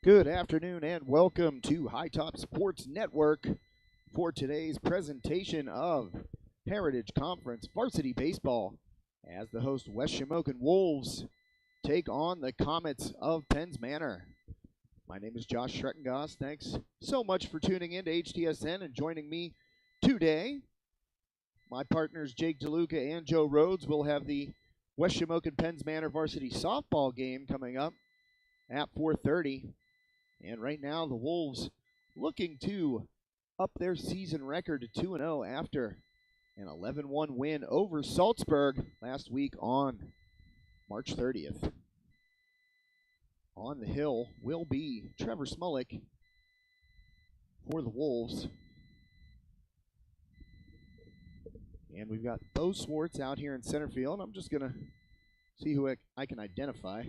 Good afternoon and welcome to High Top Sports Network for today's presentation of Heritage Conference Varsity Baseball as the host West Shamokin Wolves take on the Comets of Penns Manor. My name is Josh Schrettengoss. Thanks so much for tuning in to HTSN and joining me today. My partners Jake DeLuca and Joe Rhodes will have the West Shamokin Penns Manor Varsity Softball game coming up at 4:30. And right now, the Wolves looking to up their season record to 2-0 after an 11-1 win over Salzburg last week on March 30th. On the hill will be Trevor Smolik for the Wolves. And we've got Bo Swartz out here in center field. I'm just going to see who I can identify.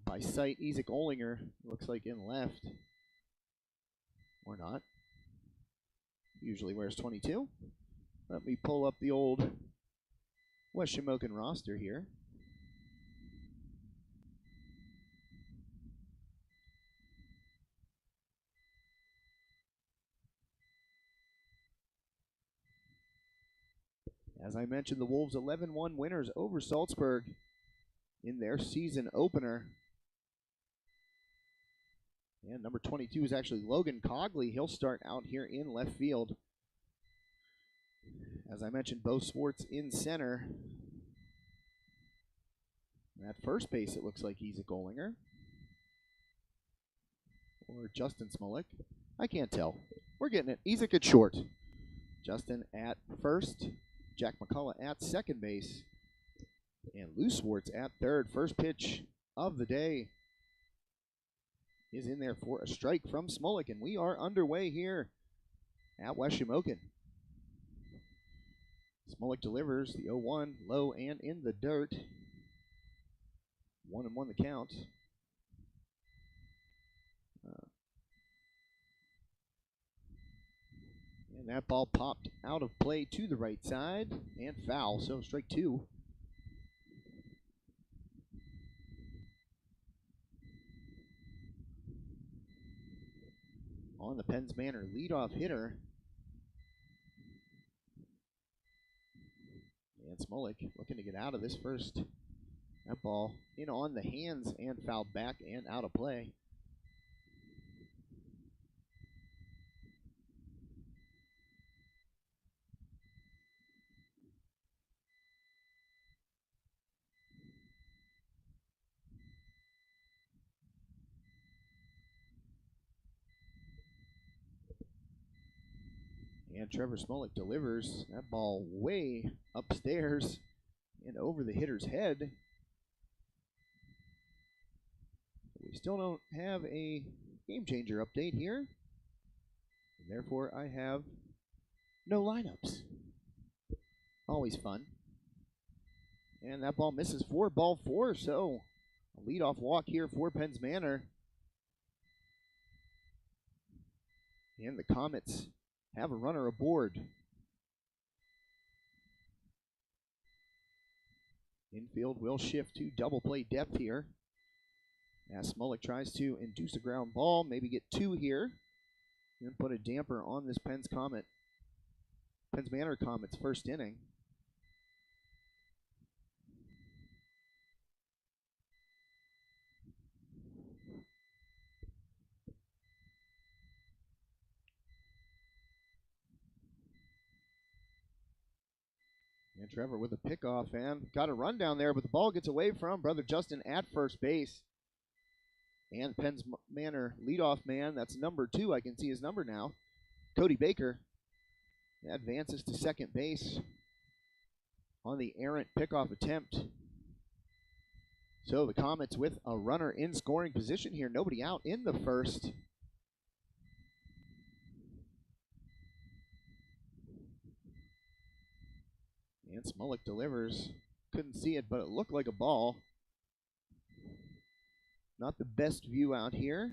By sight, Isaac Olinger looks like in left. Or not. Usually wears 22. Let me pull up the old West Shamokin roster here. As I mentioned, the Wolves 11-1 winners over Salzburg in their season opener. And number 22 is actually Logan Cogley. He'll start out here in left field. As I mentioned, Bo Swartz in center. At first base, it looks like he's a Gollinger. Or Justin Smolik. I can't tell. We're getting it. Isaac at short. Justin at first. Jack McCullough at second base. And Lou Swartz at third. First pitch of the day is in there for a strike from Smolik, and we are underway here at West Shamokin. Smolik delivers the 0-1, low and in the dirt. 1-1 the count. And that ball popped out of play to the right side and foul, so strike two. On the Penns Manor leadoff hitter. And Smolik looking to get out of this first. That ball in on the hands and fouled back and out of play. And Trevor Smolik delivers that ball way upstairs and over the hitter's head. We still don't have a game changer update here. And therefore, I have no lineups. Always fun. And that ball misses for ball four, so a leadoff walk here for Penns Manor. And the Comets have a runner aboard. Infield will shift to double play depth here. As Smolik tries to induce a ground ball, maybe get two here, and put a damper on this Penns Manor Comets first inning. And Trevor with a pickoff and got a run down there, but the ball gets away from brother Justin at first base. And Penns Manor leadoff man, that's number 2. I can see his number now. Cody Baker advances to second base on the errant pickoff attempt. So the Comets with a runner in scoring position here. Nobody out in the first. And Smolik delivers. Couldn't see it, but it looked like a ball. Not the best view out here.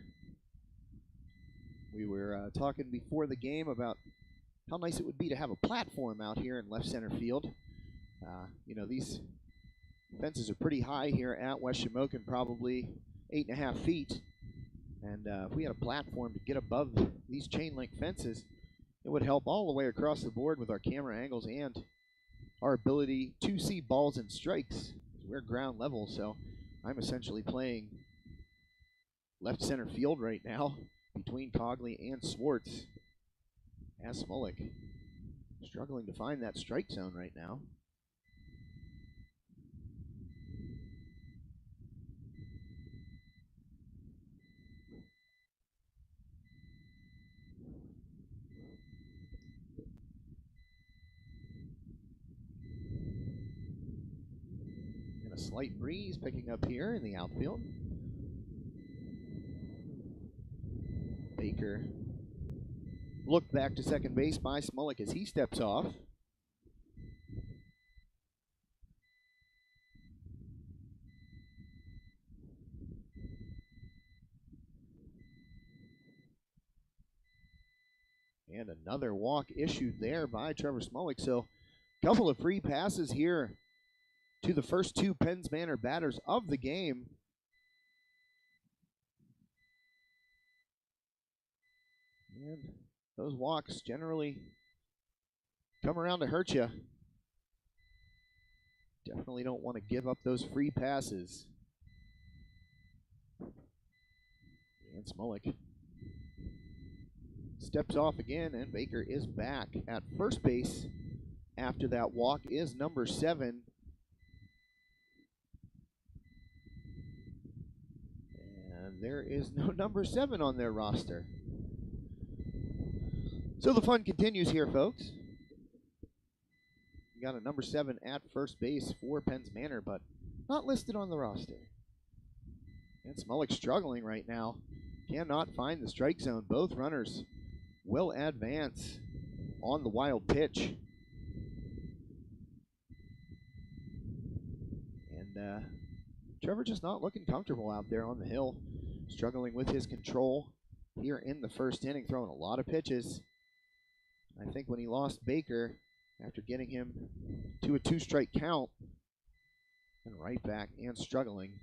We were talking before the game about how nice it would be to have a platform out here in left center field. These fences are pretty high here at West Shamokin, probably 8.5 feet. And if we had a platform to get above these chain link fences, it would help all the way across the board with our camera angles and our ability to see balls and strikes. We're ground level, so I'm essentially playing left center field right now between Cogley and Swartz, as Smolik struggling to find that strike zone right now. And a slight breeze picking up here in the outfield. Baker looked back to second base by Smolik as he steps off. And another walk issued there by Trevor Smolik. So a couple of free passes here to the first two Penns Manor batters of the game. And those walks generally come around to hurt you. Definitely don't want to give up those free passes. And Smolik steps off again, and Baker is back at first base after that walk is number 7. And there is no number 7 on their roster. So the fun continues here, folks. We got a number 7 at first base for Penns Manor, but not listed on the roster. And Smolik struggling right now. Cannot find the strike zone. Both runners will advance on the wild pitch. And Trevor just not looking comfortable out there on the hill. Struggling with his control here in the first inning, throwing a lot of pitches. I think when he lost Baker, after getting him to a 2-strike count, and right back and struggling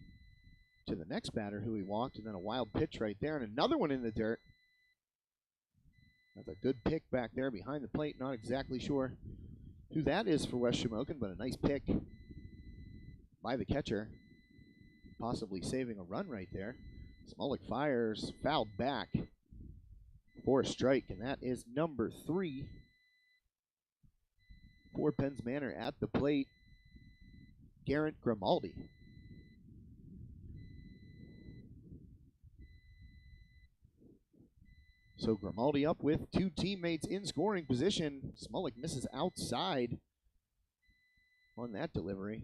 to the next batter who he walked, and then a wild pitch right there, and another one in the dirt. That's a good pick back there behind the plate. Not exactly sure who that is for West Shamokin, but a nice pick by the catcher, possibly saving a run right there. Smolik fires, fouled back for a strike, and that is number 3 for Penns Manor at the plate, Garrett Grimaldi. So Grimaldi up with 2 teammates in scoring position. Smolik misses outside on that delivery.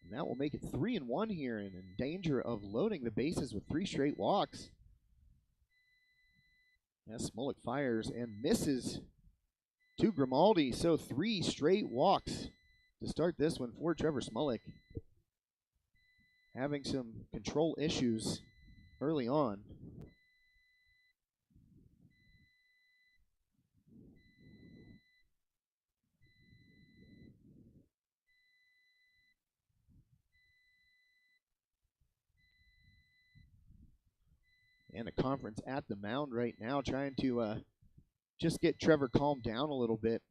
And that will make it 3-1 here, and in danger of loading the bases with 3 straight walks. As Smolik fires and misses to Grimaldi. So 3 straight walks to start this one for Trevor Smolik. Having some control issues early on. And a conference at the mound right now, trying to just get Trevor calmed down a little bit.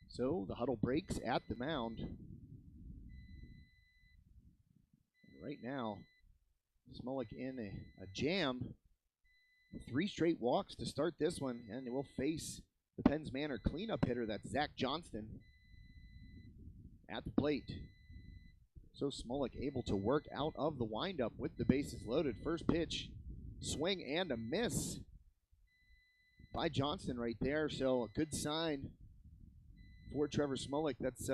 So the huddle breaks at the mound. Right now, Smolik in a jam. 3 straight walks to start this one, and it will face the Penns Manor cleanup hitter. That's Zach Johnston at the plate. So Smolik able to work out of the windup with the bases loaded. First pitch, swing and a miss by Johnston right there. So a good sign for Trevor Smolik. That's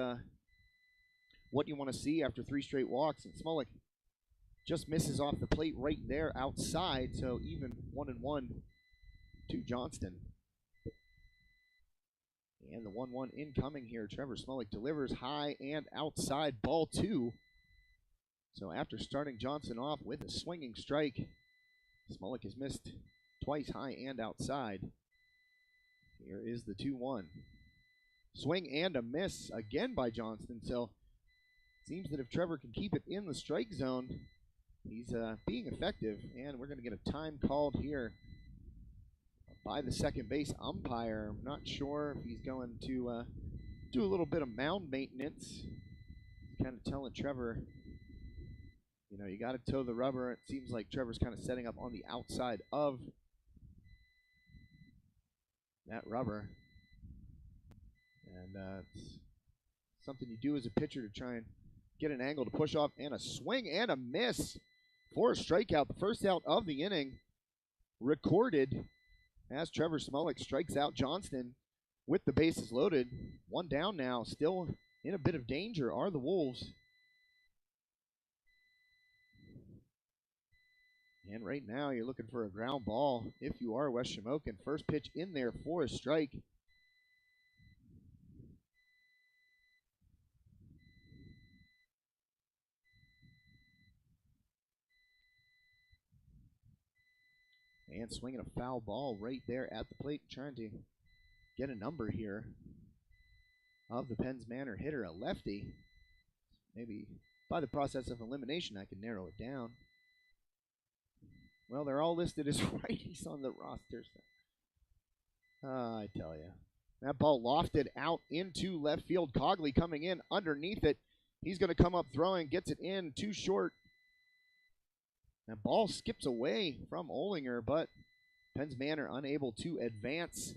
what you want to see after 3 straight walks. And Smolik just misses off the plate right there outside, so even 1-1 to Johnston. And the 1-1 incoming here. Trevor Smolik delivers high and outside, ball 2. So after starting Johnson off with a swinging strike, Smolik has missed twice high and outside. Here is the 2-1. Swing and a miss again by Johnston. So seems that if Trevor can keep it in the strike zone, he's being effective. And we're going to get a time called here by the second base umpire. I'm not sure if he's going to do a little bit of mound maintenance. Kind of telling Trevor, you know, you got to toe the rubber. It seems like Trevor's kind of setting up on the outside of that rubber. And it's something you do as a pitcher to try and get an angle to push off. And a swing and a miss for a strikeout. The first out of the inning recorded as Trevor Smolik strikes out Johnston with the bases loaded. One down now. Still in a bit of danger are the Wolves. And right now you're looking for a ground ball if you are West Shamokin. First pitch in there for a strike. And swinging a foul ball right there at the plate, trying to get a number here of the Penns Manor hitter, a lefty. Maybe by the process of elimination, I can narrow it down. Well, they're all listed as righties on the roster. So. I tell you. That ball lofted out into left field. Cogley coming in underneath it. He's going to come up throwing, gets it in, too short. That ball skips away from Olinger, but Penns Manor unable to advance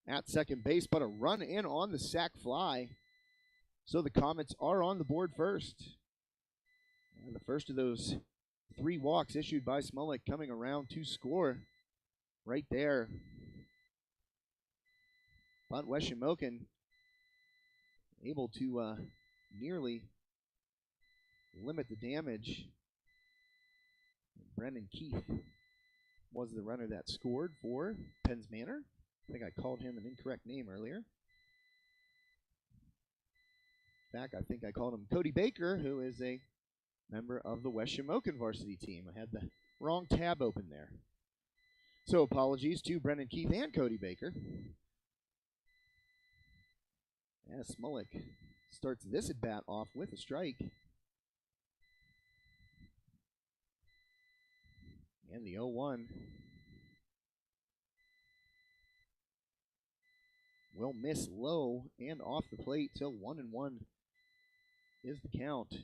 at second base, but a run in on the sac fly. So the Comets are on the board first. And the first of those 3 walks issued by Smolik coming around to score right there. But West Shamokin able to nearly limit the damage. Brendan Keith was the runner that scored for Penns Manor. I think I called him an incorrect name earlier. In fact, I think I called him Cody Baker, who is a member of the West Shamokin varsity team. I had the wrong tab open there. So apologies to Brendan Keith and Cody Baker. As Smolik starts this at bat off with a strike. And the 0-1 will miss low and off the plate till 1-1 is the count.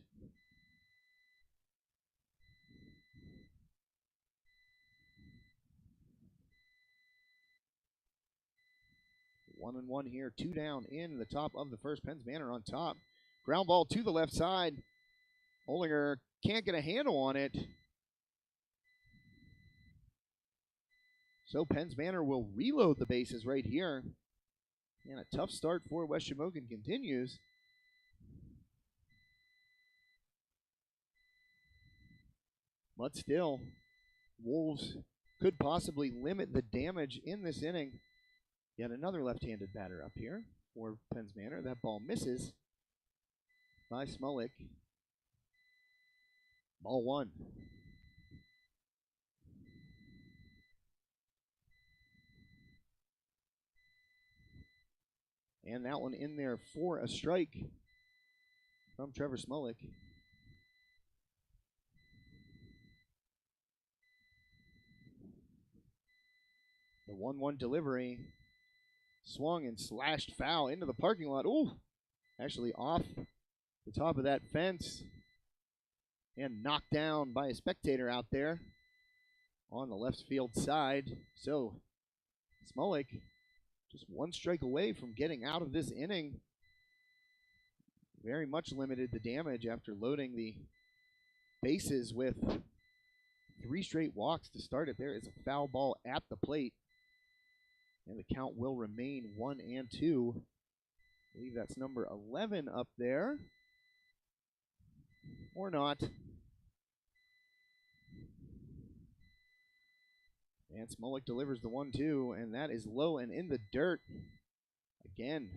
One and one here, 2 down in the top of the first. Penns Manor on top. Ground ball to the left side. Olinger can't get a handle on it. So Penns Manor will reload the bases right here. And a tough start for West Shamokin continues. But still, Wolves could possibly limit the damage in this inning. Yet another left-handed batter up here for Penns Manor. That ball misses by Smolik. Ball 1. And that one in there for a strike from Trevor Smolik. The 1-1 delivery. Swung and slashed foul into the parking lot. Ooh, actually off the top of that fence. And knocked down by a spectator out there on the left field side. So Smolik just 1 strike away from getting out of this inning. Very much limited the damage after loading the bases with 3 straight walks to start it. There is a foul ball at the plate. And the count will remain 1-2. I believe that's number 11 up there. Or not. And Smolik delivers the 1-2, and that is low and in the dirt. Again,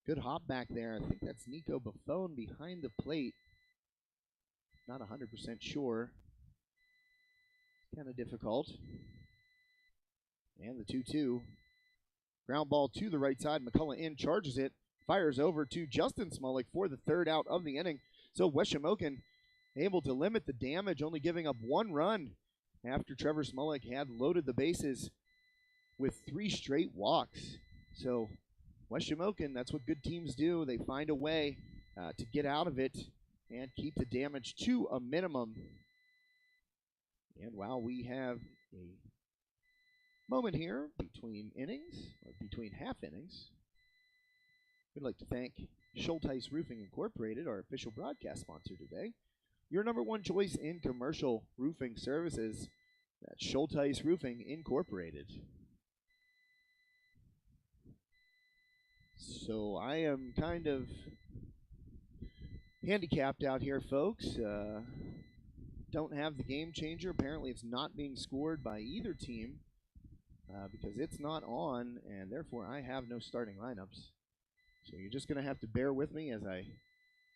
good hop back there. I think that's Nico Buffone behind the plate. Not 100% sure. kind of difficult. And the 2-2. Ground ball to the right side. McCullough in, charges it, fires over to Justin Smolik for the third out of the inning. So West Shamokin able to limit the damage, only giving up one run after Trevor Smolik had loaded the bases with 3 straight walks. So West Shamokin, that's what good teams do. They find a way to get out of it and keep the damage to a minimum. And while we have a moment here between innings, or between half innings, we'd like to thank Schulteis Roofing Incorporated, our official broadcast sponsor today. Your #1 choice in commercial roofing services. That's Schulteis Roofing Incorporated. So I am kind of handicapped out here, folks. Don't have the game changer. Apparently it's not being scored by either team because it's not on, and therefore I have no starting lineups. So you're just going to have to bear with me as I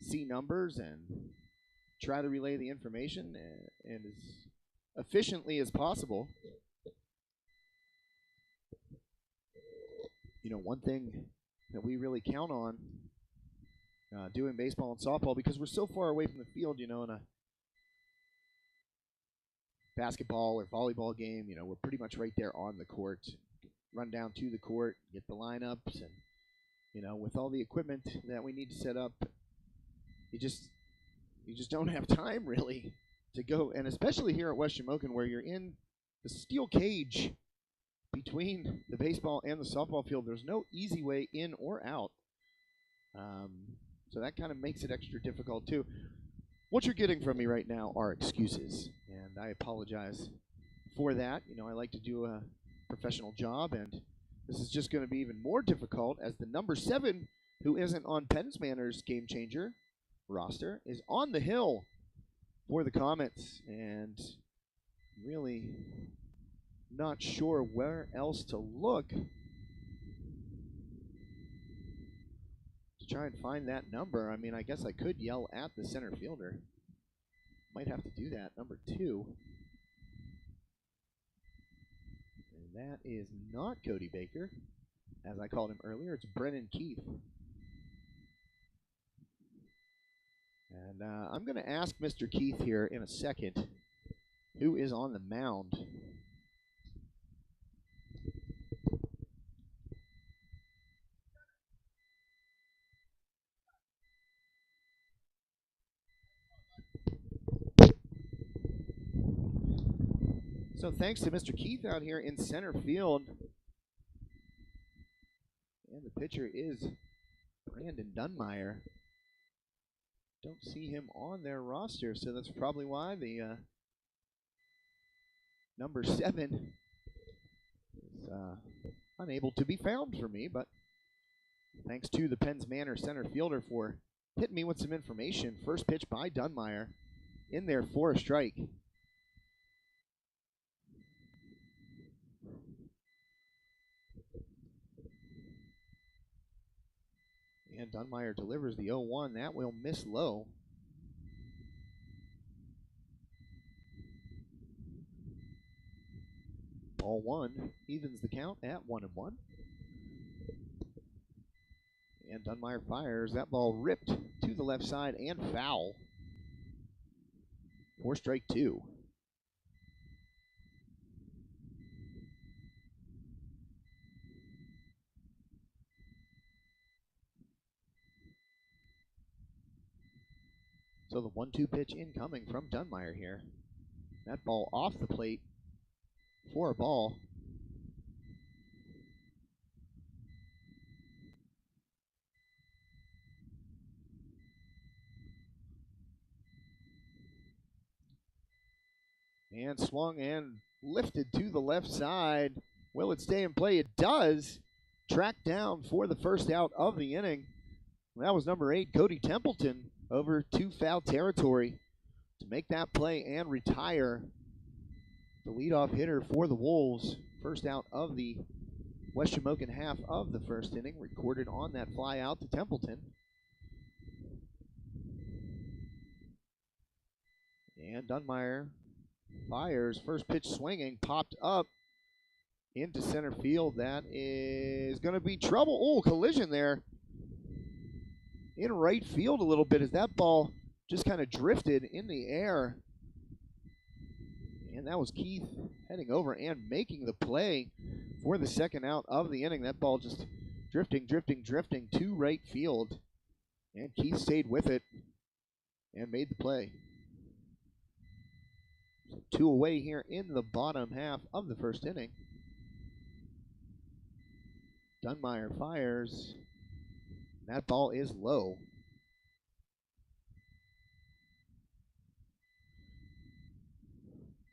see numbers and try to relay the information and as efficiently as possible. You know, one thing that we really count on doing baseball and softball, because we're so far away from the field, you know, in a basketball or volleyball game, you know, we're pretty much right there on the court. Run down to the court, get the lineups, and, you know, with all the equipment that we need to set up, you just don't have time really to go. And especially here at West Shamokin, where you're in the steel cage between the baseball and the softball field, there's no easy way in or out. So that kind of makes it extra difficult too. What you're getting from me right now are excuses, and I apologize for that. You know, I like to do a professional job, and this is just going to be even more difficult as the #7, who isn't on Penn's Manor's game changer roster, is on the hill for the Comets, and really not sure where else to look to try and find that number. I mean, I guess I could yell at the center fielder. Might have to do that, #2. And that is not Cody Baker, as I called him earlier. It's Brennan Keith. And I'm going to ask Mr. Keith here in a second who is on the mound. So thanks to Mr. Keith out here in center field. And the pitcher is Brandon Dunmeyer. Don't see him on their roster, so that's probably why the #7 is unable to be found for me. But thanks to the Penn's Manor center fielder for hitting me with some information. First pitch by Dunmeyer in there for a strike. And Dunmeyer delivers the 0-1. That will miss low. Ball 1 evens the count at 1-1. And Dunmeyer fires. That ball ripped to the left side and foul for strike 2. So the 1-2 pitch incoming from Dunmeyer here. That ball off the plate for a ball. And swung and lifted to the left side. Will it stay in play? It does. Tracked down for the first out of the inning. That was #8, Cody Templeton, over to foul territory to make that play and retire the leadoff hitter for the Wolves. First out of the West Shamokin half of the first inning, recorded on that fly out to Templeton. And Dunmeyer Fires, first pitch swinging, popped up into center field. That is going to be trouble. Oh, collision there in right field a little bit as that ball just kind of drifted in the air. And that was Keith heading over and making the play for the second out of the inning. That ball just drifting to right field. And Keith stayed with it and made the play. So 2 away here in the bottom half of the first inning. Dunmire fires. That ball is low.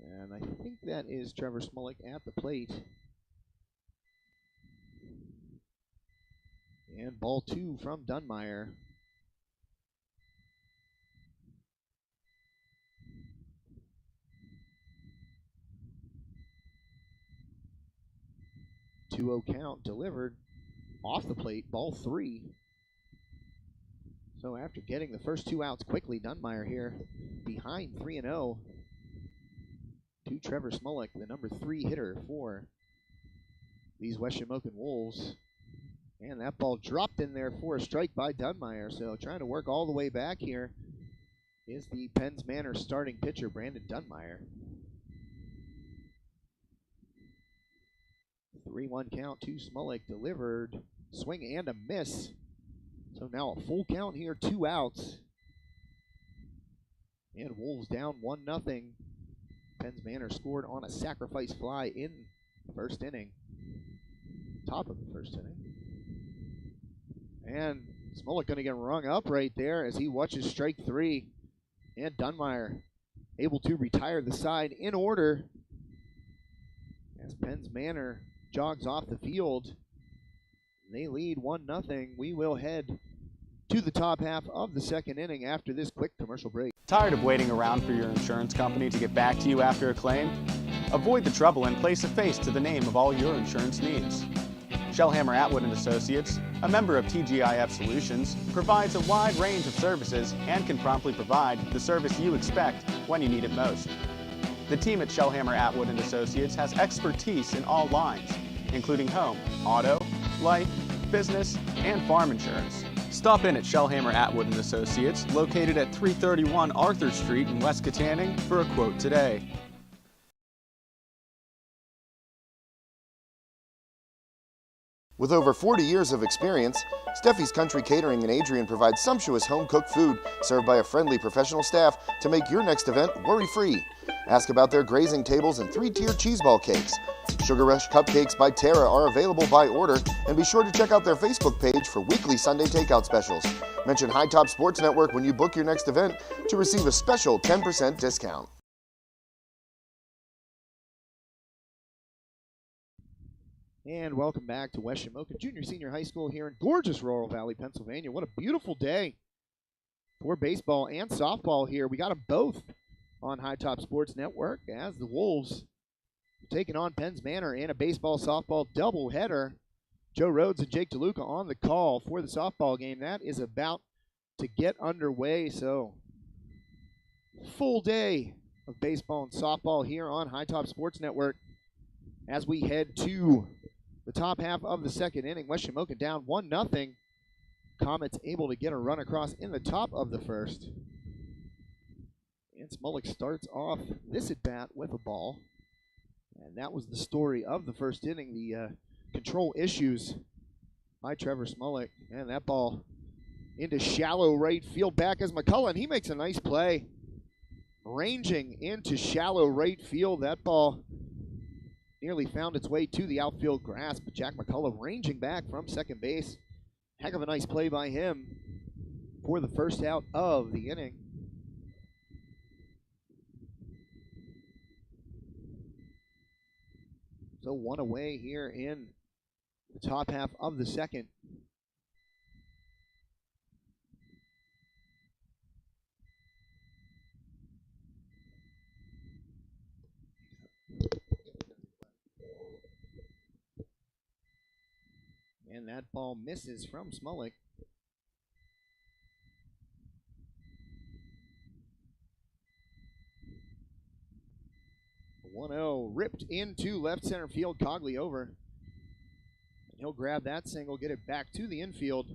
And I think that is Trevor Smolik at the plate. And ball 2 from Dunmire. Two-0 count delivered off the plate, ball 3. So after getting the first 2 outs quickly, Dunmire here behind 3-0 to Trevor Smolik, the number 3 hitter for these West Shamokin Wolves. And that ball dropped in there for a strike by Dunmire. So trying to work all the way back here is the Penns Manor starting pitcher, Brandon Dunmire. 3-1 count to Smolik, delivered, swing and a miss. So now a full count here, 2 outs. And Wolves down 1-0. Penns Manor scored on a sacrifice fly in the first inning. Top of the first inning. And Smolik going to get rung up right there as he watches strike 3. And Dunmire able to retire the side in order as Penns Manor jogs off the field. They lead 1-0. We will head to the top half of the second inning after this quick commercial break. Tired of waiting around for your insurance company to get back to you after a claim? Avoid the trouble and place a face to the name of all your insurance needs. Shellhammer Atwood & Associates, a member of TGIF Solutions, provides a wide range of services and can promptly provide the service you expect when you need it most. The team at Shellhammer Atwood & Associates has expertise in all lines, including home, auto, life, business, and farm insurance. Stop in at Shellhammer Atwood & Associates, located at 331 Arthur Street in West Katanning, for a quote today. With over 40 years of experience, Steffi's Country Catering in Adrian provides sumptuous home-cooked food served by a friendly professional staff to make your next event worry-free. Ask about their grazing tables and 3-tier cheese ball cakes. Sugar Rush Cupcakes by Tara are available by order, and be sure to check out their Facebook page for weekly Sunday takeout specials. Mention High Top Sports Network when you book your next event to receive a special 10% discount. And welcome back to West Shamokin Junior Senior High School here in gorgeous Laurel Valley, Pennsylvania. What a beautiful day for baseball and softball here. We got them both on High Top Sports Network as the Wolves taking on Penns Manor in a baseball-softball doubleheader. Joe Rhodes and Jake DeLuca on the call for the softball game. That is about to get underway, so full day of baseball and softball here on High Top Sports Network as we head to the top half of the second inning. West Shamokin down 1-0. Comets able to get a run across in the top of the first. And Smolik starts off this at-bat with a ball. And that was the story of the first inning, the control issues by Trevor Smolik. And that ball into shallow right field back as McCullough. He makes a nice play. Ranging into shallow right field. That ball nearly found its way to the outfield grass, but Jack McCullough ranging back from second base. Heck of a nice play by him for the first out of the inning. So 1 away here in the top half of the second. And that ball misses from Smolik. into left center field. Cogley over. And he'll grab that single, get it back to the infield.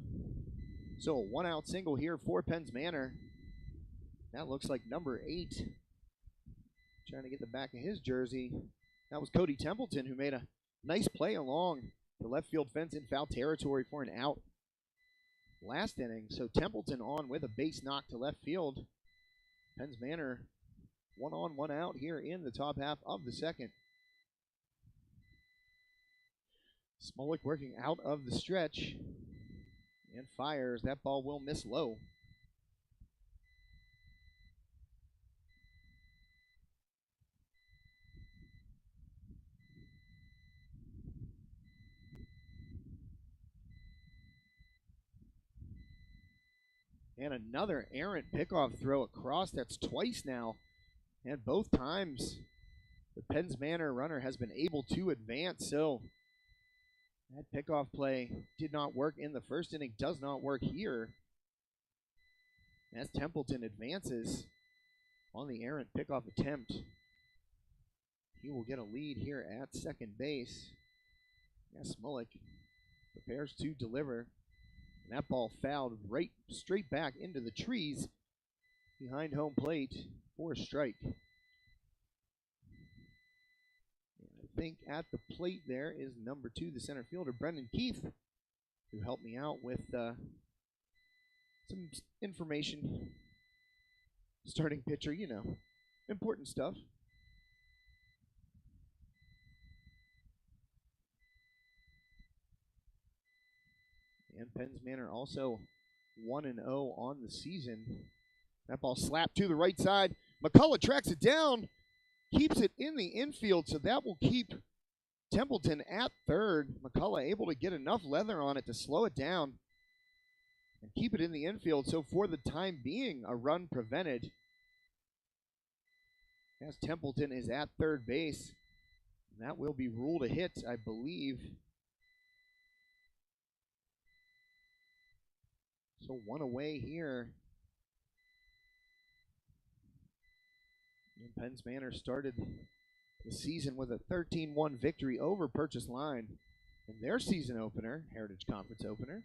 So a one-out single here for Penns Manor. That looks like number 8. Trying to get the back of his jersey. That was Cody Templeton, who made a nice play along the left field fence in foul territory for an out last inning. So Templeton on with a base knock to left field. Penns Manor 1 on, 1 out here in the top half of the second. Smolik working out of the stretch and fires. That ball will miss low. And another errant pickoff throw across. That's twice now. And both times the Penns Manor runner has been able to advance. So that pickoff play did not work in the first inning, does not work here. As Templeton advances on the errant pickoff attempt, he will get a lead here at second base. Smolik prepares to deliver. And that ball fouled right straight back into the trees behind home plate for a strike. And I think at the plate there is number 2, the center fielder, Brendan Keith, who helped me out with some information. Starting pitcher, you know, important stuff. And Penns Manor also 1-0 on the season. That ball slapped to the right side. McCullough tracks it down, keeps it in the infield, so that will keep Templeton at third. McCullough able to get enough leather on it to slow it down and keep it in the infield. So for the time being, a run prevented. As Templeton is at third base. And that will be ruled a hit, I believe. So 1 away here. And Penns Manor started the season with a 13-1 victory over Purchase Line in their season opener, Heritage Conference opener.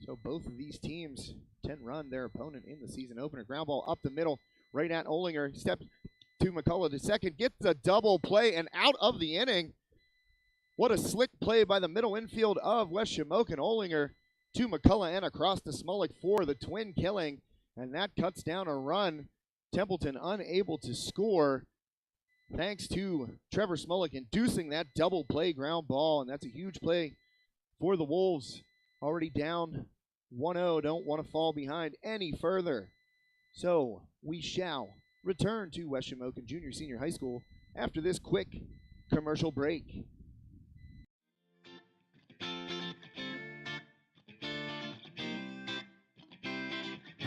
So both of these teams 10-run their opponent in the season opener. Ground ball up the middle, right at Olinger. Steps to McCullough to second, gets the double play and out of the inning. What a slick play by the middle infield of West Shamokin. Olinger to McCullough and across to Smolik for the twin killing, and that cuts down a run. Templeton unable to score thanks to Trevor Smolik inducing that double play ground ball, and that's a huge play for the Wolves. Already down 1-0, don't want to fall behind any further. So we shall return to West Shamokin Junior Senior High School after this quick commercial break.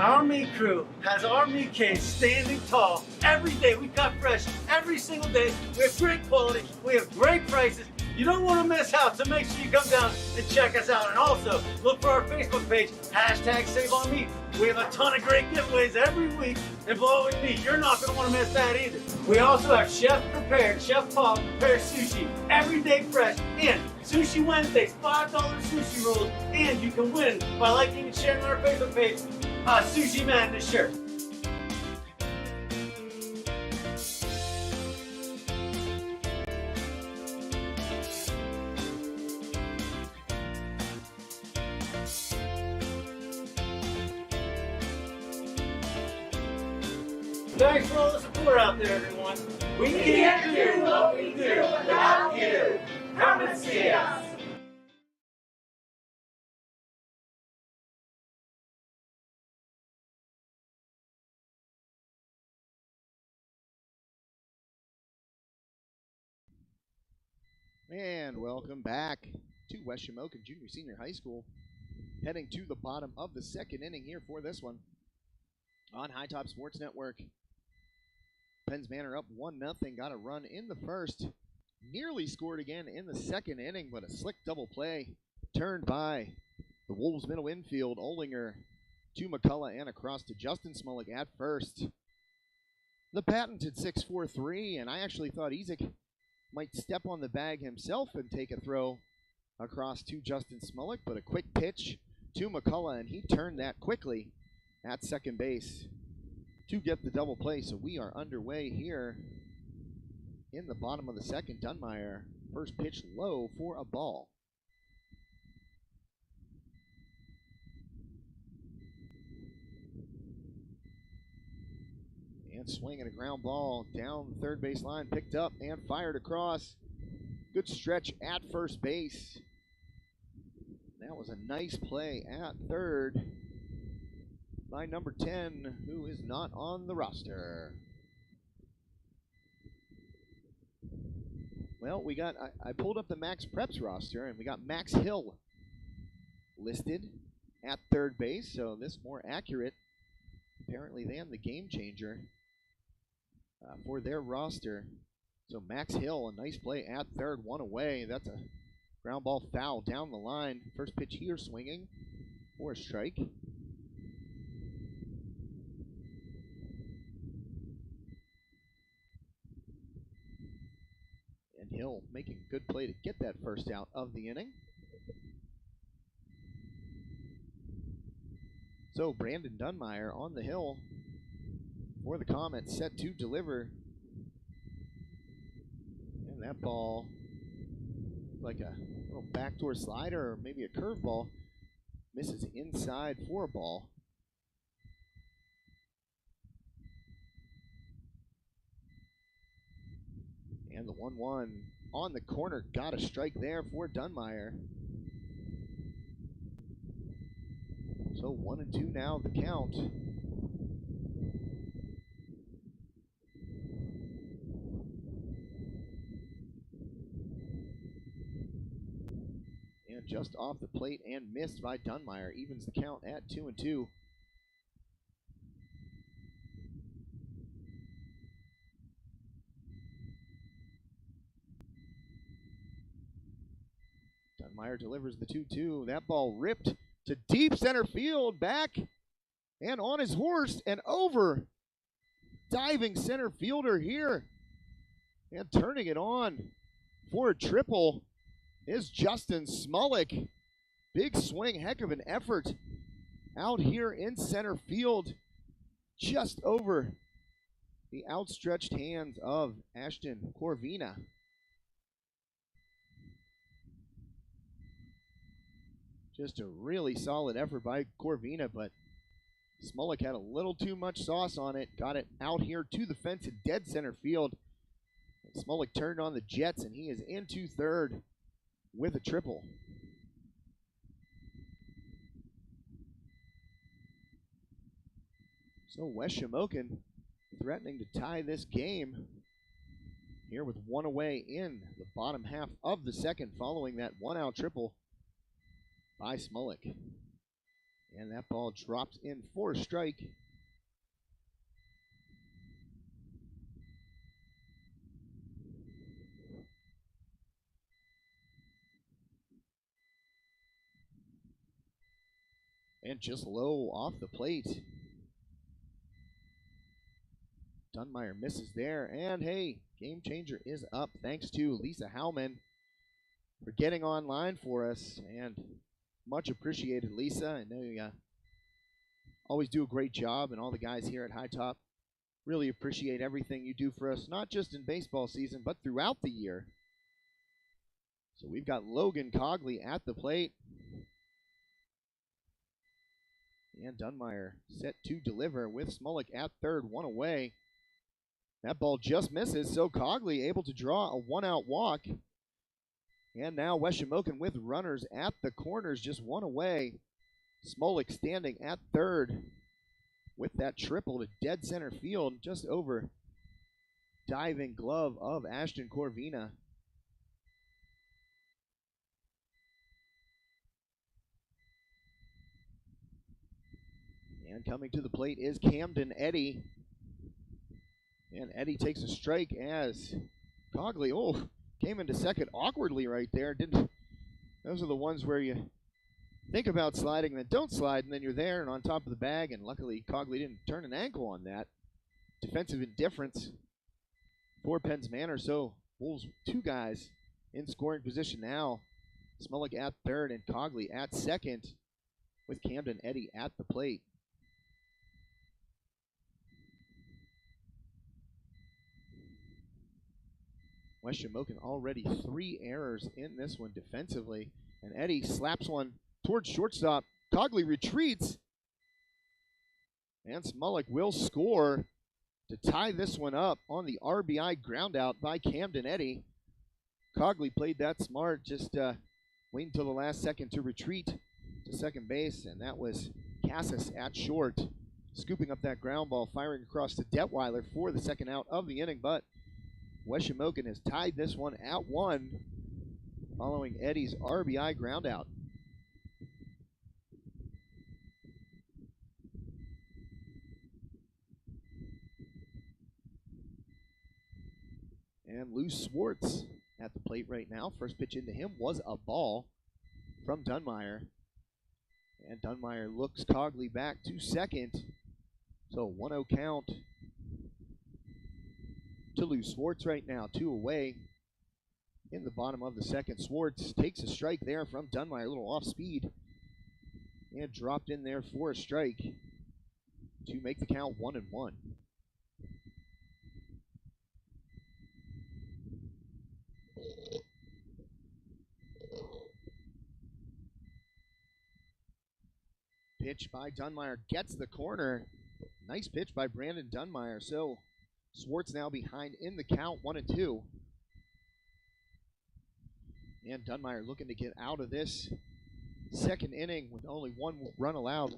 Our meat crew has our meat cage standing tall. Every day we cut fresh, every single day. We have great quality, we have great prices. You don't want to miss out, so make sure you come down and check us out. And also, look for our Facebook page, #SaveOnMeat. We have a ton of great giveaways every week involving meat. You're not going to want to miss that either. We also have Chef Paul prepared sushi every day fresh. And Sushi Wednesdays, $5 sushi rolls. And you can win by liking and sharing on our Facebook page, Sushi Madness shirt. Thanks for all the support out there, everyone. We can't do what we do without you. Come and see us. And welcome back to West Shamokin Junior Senior High School. Heading to the bottom of the second inning here for this one on High Top Sports Network. Penns Manor up 1-0, got a run in the first. Nearly scored again in the second inning, but a slick double play turned by the Wolves middle infield. Olinger to McCullough and across to Justin Smolik at first. the patented 6-4-3, and I actually thought Ezek might step on the bag himself and take a throw across to Justin Smolik, but a quick pitch to McCullough, and he turned that quickly at second base to get the double play. So we are underway here in the bottom of the second. Dunmire, first pitch low for a ball. And swinging a ground ball down the third base line, picked up and fired across. Good stretch at first base. That was a nice play at third by number 10, who is not on the roster. Well, I pulled up the Max Preps roster, and we got Max Hill listed at third base, so this more accurate, apparently, than the Game Changer for their roster. So Max Hill, a nice play at third, one away. That's a ground ball foul down the line. First pitch here swinging for a strike. And Hill making a good play to get that first out of the inning. So Brandon Dunmire on the hill for the Comets, set to deliver. And that ball, like a little backdoor slider or maybe a curveball, misses inside for a ball. And the 1-1 on the corner, got a strike there for Dunmire. So 1-2 now the count. And just off the plate and missed by Dunmire, evens the count at 2-2. Dunmire delivers the 2-2. That ball ripped to deep center field, back and on his horse and over. Diving center fielder here and turning it on for a triple is Justin Smolik. Big swing, heck of an effort out here in center field, just over the outstretched hands of Ashton Corvina. Just a really solid effort by Corvina, but Smolik had a little too much sauce on it. Got it out here to the fence in dead center field. And Smolik turned on the Jets, and he is into third with a triple. So Wes Shamokin threatening to tie this game here with one away in the bottom half of the second, following that one-out triple by Smolik. And that ball drops in for a strike. And just low off the plate. Dunmire misses there, and hey, Game Changer is up thanks to Lisa Howman for getting online for us, and much appreciated, Lisa. I know you always do a great job, and all the guys here at High Top really appreciate everything you do for us, not just in baseball season, but throughout the year. So we've got Logan Cogley at the plate. And Dunmire set to deliver with Smolik at third, one away. That ball just misses, so Cogley able to draw a one-out walk. And now Wes Shamokin with runners at the corners, just one away. Smolik standing at third with that triple to dead center field, just over diving glove of Ashton Corvina. And coming to the plate is Camden Eddy. And Eddy takes a strike as Cogley, came into second awkwardly right there. Those are the ones where you think about sliding and then don't slide, and then you're there and on top of the bag, and luckily Cogley didn't turn an ankle on that. defensive indifference for Penn's Manor. So Wolves 2 guys in scoring position now. Smolik at third and Cogley at second with Camden Eddy at the plate. West Shamokin already 3 errors in this one defensively. And Eddy slaps one towards shortstop. Cogley retreats. And Smolik will score to tie this one up on the RBI ground out by Camden Eddy. Cogley played that smart, just waiting until the last second to retreat to second base, and that was Cassis at short, scooping up that ground ball, firing across to Detweiler for the second out of the inning, but West Shamokin has tied this one at 1 following Eddy's RBI ground out. And Lou Swartz at the plate right now. First pitch into him was a ball from Dunmeyer. And Dunmeyer looks Cogley back to second. So 1-0 count to Lou Swartz right now. 2 away in the bottom of the second. Swartz takes a strike there from Dunmeyer. A little off speed. And dropped in there for a strike to make the count 1-1. Pitch by Dunmeyer gets the corner. Nice pitch by Brandon Dunmeyer. So Swartz now behind in the count, 1-2. And Dunmeyer looking to get out of this second inning with only 1 run allowed.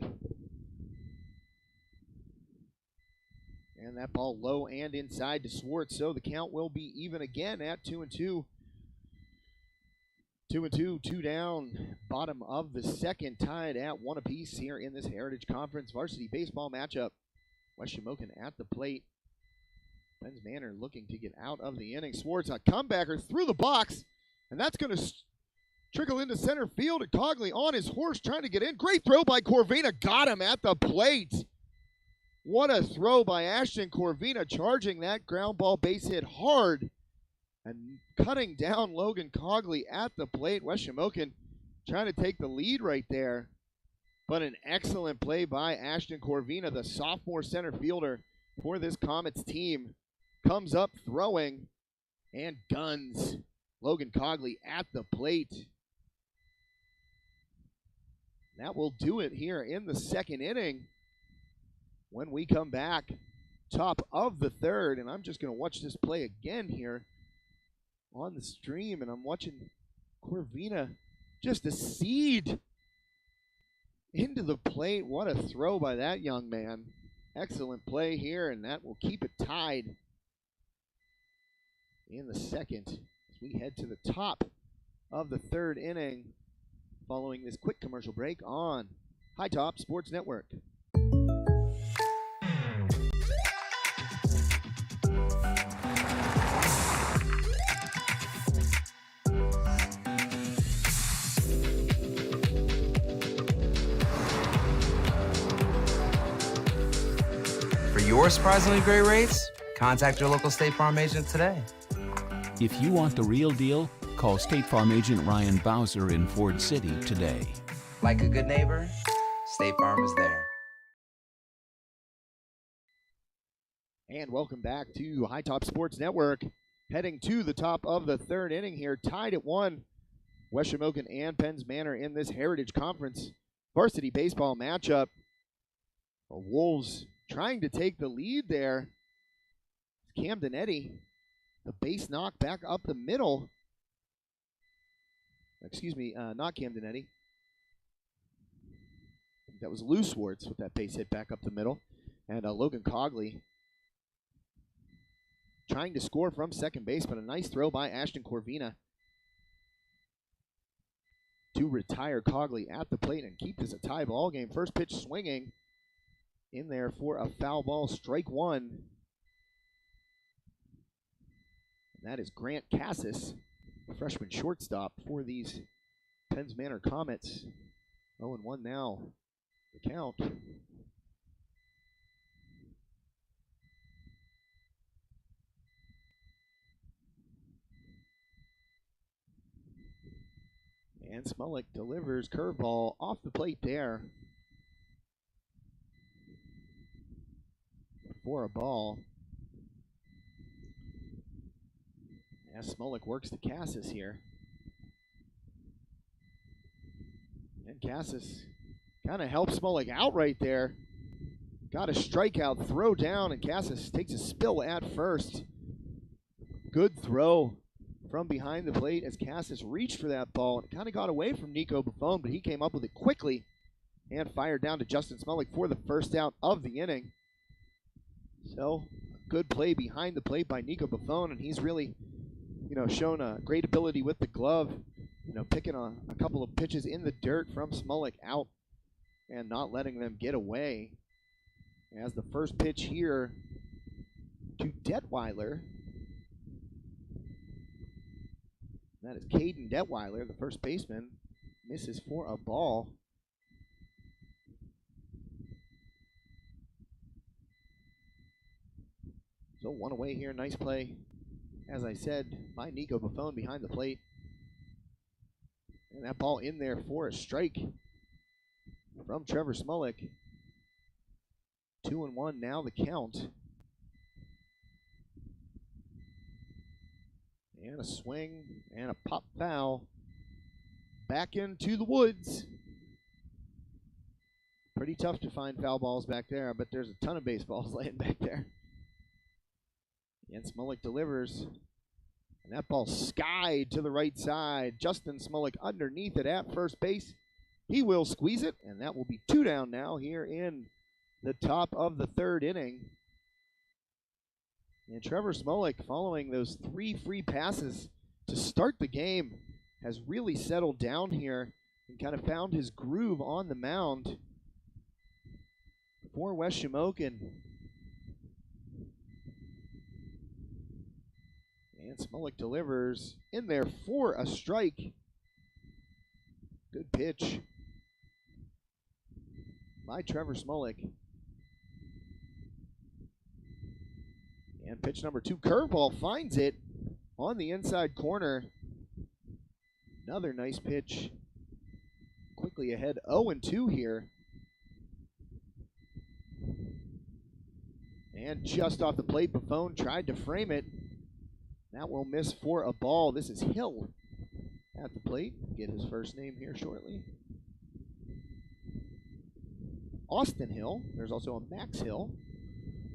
And that ball low and inside to Swartz. So the count will be even again at 2-2. 2-2, 2 down, bottom of the second, tied at 1 apiece here in this Heritage Conference varsity baseball matchup. West Shamokin at the plate. Penn's Manor looking to get out of the inning. Swartz, a comebacker through the box, and that's going to trickle into center field. And Cogley on his horse trying to get in. Great throw by Corvina, got him at the plate. What a throw by Ashton Corvina, charging that ground ball base hit hard and cutting down Logan Cogley at the plate. West Shamokin trying to take the lead right there. But an excellent play by Ashton Corvina, the sophomore center fielder for this Comets team. Comes up throwing and guns Logan Cogley at the plate. That will do it here in the second inning. When we come back, top of the third, and I'm just going to watch this play again here on the stream, and I'm watching Corvina just a seed into the plate. What a throw by that young man. Excellent play here, and that will keep it tied in the second as we head to the top of the third inning following this quick commercial break on High Top Sports Network. For your surprisingly great rates, contact your local State Farm agent today. If you want the real deal, call State Farm agent Ryan Bowser in Ford City today. Like a good neighbor, State Farm is there. And welcome back to High Top Sports Network. Heading to the top of the third inning here, tied at 1. West Shamokin and Penn's Manor in this Heritage Conference varsity baseball matchup. The Wolves trying to take the lead there. Camden Eddy, the base knock back up the middle. Excuse me, not Camden Eddy. That was Lou Swartz with that base hit back up the middle. And Logan Cogley trying to score from second base, but a nice throw by Ashton Corvina to retire Cogley at the plate and keep this a tie ball game. First pitch swinging in there for a foul ball, strike 1. And that is Grant Cassis, freshman shortstop for these Penn's Manor Comets. 0-1 now, the count. And Smolik delivers curveball off the plate there for a ball. As Smolik works to Cassis here. And Cassis kind of helps Smolik out right there. Got a strikeout throw down, and Cassis takes a spill at first. Good throw from behind the plate as Cassis reached for that ball. It kind of got away from Nico Buffon, but he came up with it quickly and fired down to Justin Smolik for the first out of the inning. So, good play behind the plate by Nico Buffon, and he's really, shown a great ability with the glove, picking a couple of pitches in the dirt from Smolik out and not letting them get away. As the first pitch here to Detweiler. That is Caden Detweiler, the first baseman, misses for a ball. So one away here, nice play, as I said, by Nico Buffon behind the plate. And that ball in there for a strike from Trevor Smolik. 2-1 now the count. And a swing and a pop foul. Back into the woods. Pretty tough to find foul balls back there, but there's a ton of baseballs laying back there. And Smolik delivers. And that ball skied to the right side. Justin Smolik underneath it at first base. He will squeeze it, and that will be 2 down now here in the top of the third inning. And Trevor Smolik, following those 3 free passes to start the game, has really settled down here and kind of found his groove on the mound for West Shamokin. And Smolik delivers in there for a strike. Good pitch by Trevor Smolik. And pitch number 2, curveball, finds it on the inside corner. Another nice pitch. Quickly ahead, 0-2 here. And just off the plate, Buffon tried to frame it. That will miss for a ball. This is Hill at the plate. Get his first name here shortly. Austin Hill. There's also a Max Hill.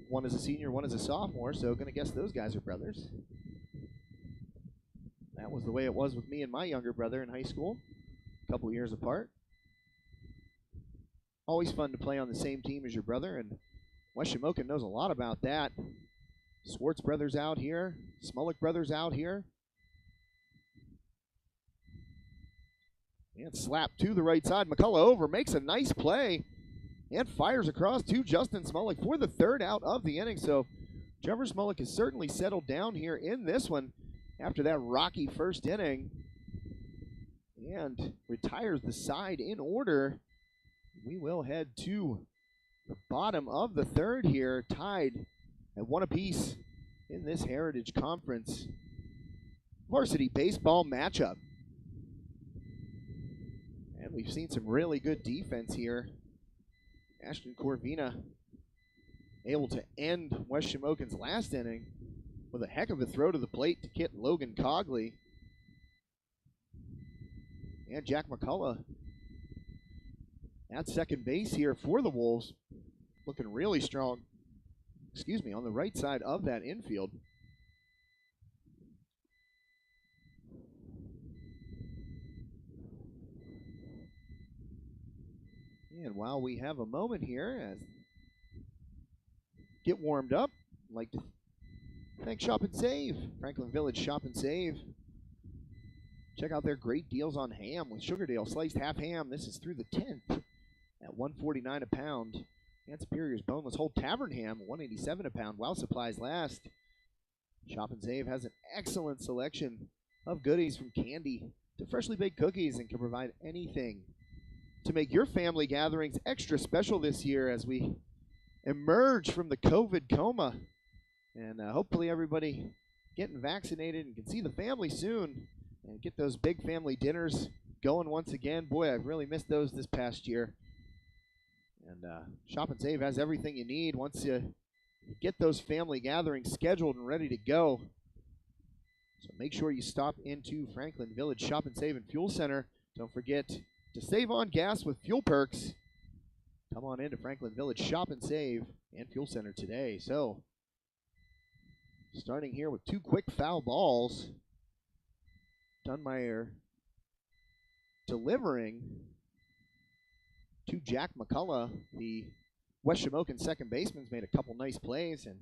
One is a senior, one is a sophomore, so going to guess those guys are brothers. That was the way it was with me and my younger brother in high school, a couple years apart. Always fun to play on the same team as your brother, and West Shamokin knows a lot about that. Swartz brothers out here, Smolik brothers out here. And slap to the right side. McCullough over, makes a nice play. And fires across to Justin Smolik for the third out of the inning. So Trevor Smolik has certainly settled down here in this one after that rocky first inning. And retires the side in order. We will head to the bottom of the third here, tied at 1 apiece in this Heritage Conference varsity baseball matchup. And we've seen some really good defense here. Ashton Corvina able to end West Shamokin's last inning with a heck of a throw to the plate to Kit Logan Cogley. And Jack McCullough at second base here for the Wolves, looking really strong, on the right side of that infield. And while we have a moment here as get warmed up, I'd like to thank Shop and Save, Franklin Village Shop and Save. Check out their great deals on ham with Sugardale sliced half ham. This is through the 10th at $1.49 a pound. And Superior's boneless whole tavern ham, $1.87 a pound while supplies last. Shop and Save has an excellent selection of goodies from candy to freshly baked cookies and can provide anything to make your family gatherings extra special this year as we emerge from the COVID coma. And hopefully everybody getting vaccinated and can see the family soon and get those big family dinners going once again. Boy, I've really missed those this past year. And Shop and Save has everything you need once you get those family gatherings scheduled and ready to go. So make sure you stop into Franklin Village Shop and Save and Fuel Center. Don't forget to save on gas with fuel perks. Come on into Franklin Village Shop and Save and Fuel Center today. So starting here with two quick foul balls. Dunmeyer delivering to Jack McCullough. The West Shamokin second baseman's made a couple nice plays, and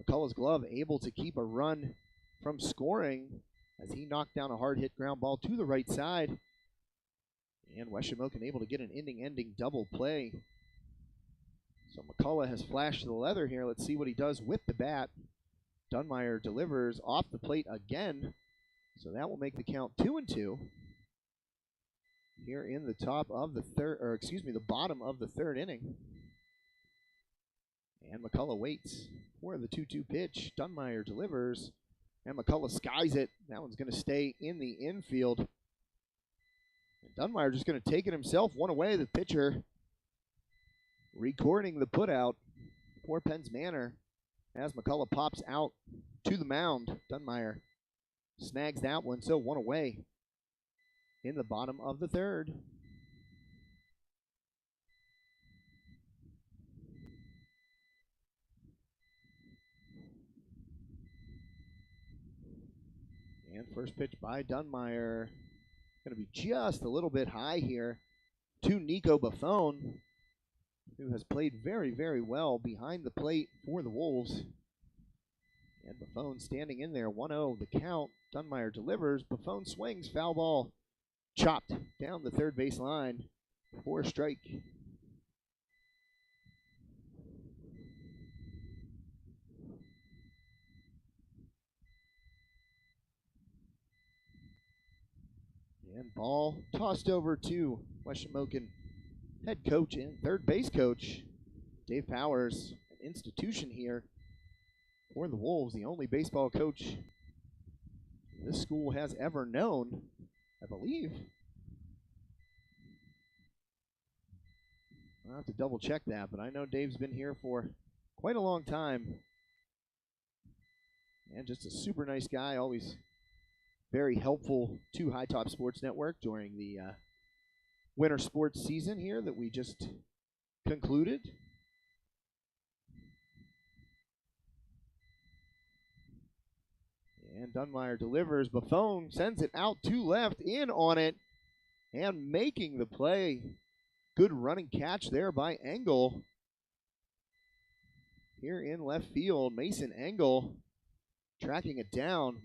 McCullough's glove able to keep a run from scoring as he knocked down a hard hit ground ball to the right side. And West Shamokin able to get an inning-ending double play. So McCullough has flashed the leather here. Let's see what he does with the bat. Dunmeyer delivers off the plate again. So that will make the count 2-2. Here in the top of the the bottom of the third inning. And McCullough waits for the 2-2 pitch. Dunmeyer delivers, and McCullough skies it. That one's going to stay in the infield. And Dunmeyer just going to take it himself. One away, the pitcher recording the putout for Penn's Manor as McCullough pops out to the mound. Dunmeyer snags that one, so one away in the bottom of the third. And first pitch by Dunmeyer. Going to be just a little bit high here to Nico Buffone, who has played very, very well behind the plate for the Wolves. And Buffone standing in there, 1-0 the count. Dunmeyer delivers, Buffone swings, foul ball chopped down the third base line for a strike. And ball tossed over to West Shamokin head coach and third base coach Dave Powers, an institution here for the Wolves, the only baseball coach this school has ever known, I believe. I'll have to double check that, but I know Dave's been here for quite a long time. And just a super nice guy, always very helpful to High Top Sports Network during the winter sports season here that we just concluded. And Dunmeyer delivers. Buffone sends it out to left, in on it, and making the play. Good running catch there by Engel. Here in left field, Mason Engel tracking it down.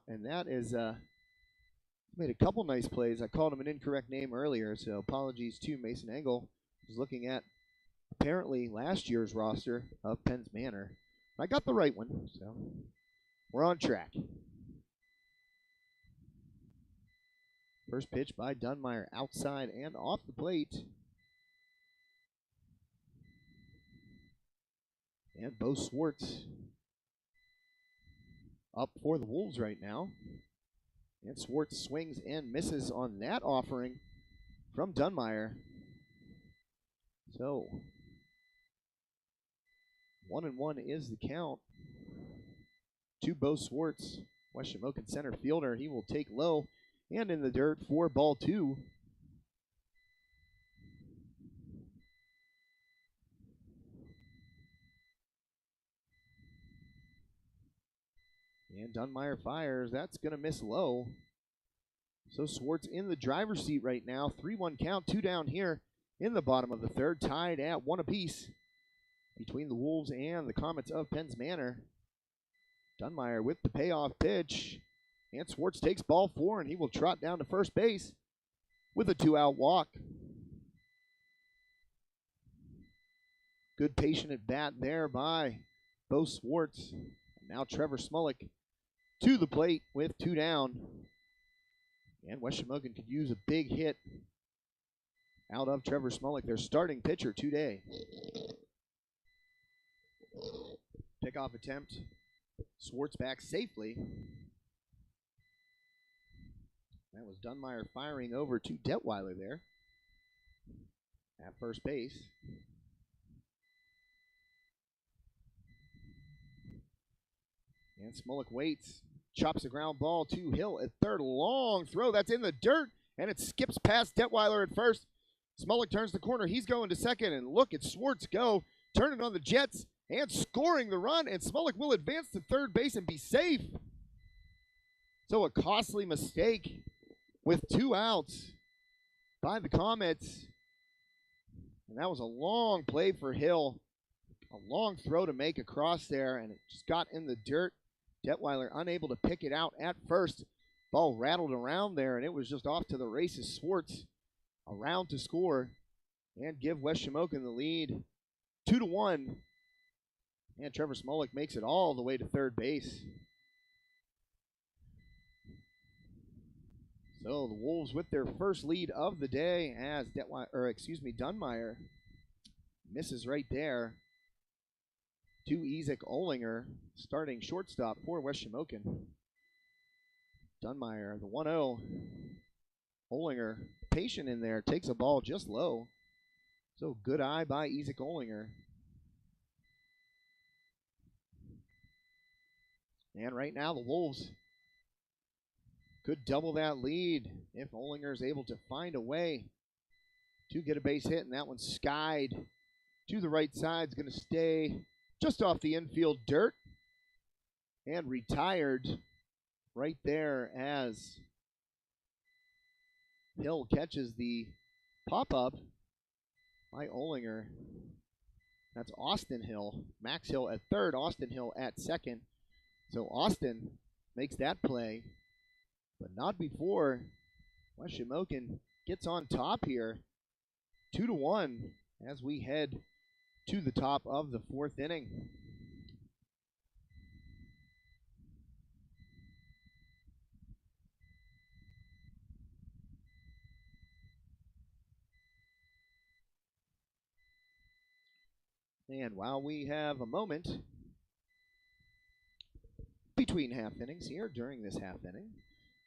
And that is made a couple nice plays. I called him an incorrect name earlier, so apologies to Mason Engel. I was looking at apparently last year's roster of Penn's Manor. I got the right one, so we're on track. First pitch by Dunmeyer, outside and off the plate. And Bo Swartz up for the Wolves right now. And Swartz swings and misses on that offering from Dunmeyer. So 1-1 is the count to Bo Swartz, West Shamokin center fielder. He will take low and in the dirt for ball two. And Dunmeyer fires. That's going to miss low. So Swartz in the driver's seat right now. 3-1 count, two down here in the bottom of the third, tied at one apiece between the Wolves and the Comets of Penn's Manor. Dunmeyer with the payoff pitch. And Swartz takes ball four, and he will trot down to first base with a two-out walk. Good patient at bat there by Bo Swartz. Now Trevor Smolik to the plate with two down. And West Shamokin could use a big hit out of Trevor Smolik, their starting pitcher today. Pickoff attempt. Swartz back safely. That was Dunmeyer firing over to Detweiler there at first base. And Smolik waits, chops a ground ball to Hill at third. Long throw, that's in the dirt, and it skips past Detweiler at first. Smolik turns the corner, he's going to second, and look at Swartz go, turning on the Jets and scoring the run, and Smolik will advance to third base and be safe. So a costly mistake with 2 outs by the Comets. And that was a long play for Hill. A long throw to make across there, and it just got in the dirt. Detweiler unable to pick it out at first. Ball rattled around there, and it was just off to the races. Swartz around to score and give West Shamokin the lead 2-1. And Trevor Smolik makes it all the way to third base. So the Wolves with their first lead of the day as Dunmeyer misses right there to Ezek Olinger, starting shortstop for West Shamokin. Dunmeyer, the 1-0. Olinger, patient in there, takes a ball just low. So good eye by Ezek Olinger. And right now the Wolves could double that lead if Olinger is able to find a way to get a base hit, and that one's skied to the right side. It's going to stay just off the infield dirt and retired right there as Hill catches the pop-up by Olinger. That's Austin Hill. Max Hill at third, Austin Hill at second. So Austin makes that play, but not before West Shamokin gets on top here. 2-1 as we head to the top of the 4th inning. And while we have a moment between half innings here during this half inning,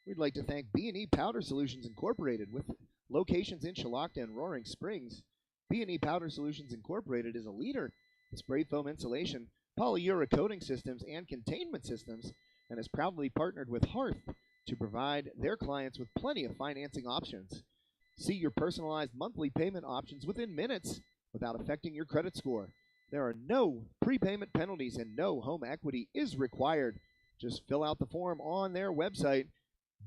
we'd like to thank B&E Powder Solutions Incorporated with locations in Shamokin and Roaring Springs. B&E Powder Solutions Incorporated is a leader in spray foam insulation, polyura coating systems, and containment systems, and has proudly partnered with Hearth to provide their clients with plenty of financing options. See your personalized monthly payment options within minutes without affecting your credit score. There are no prepayment penalties and no home equity is required. Just fill out the form on their website,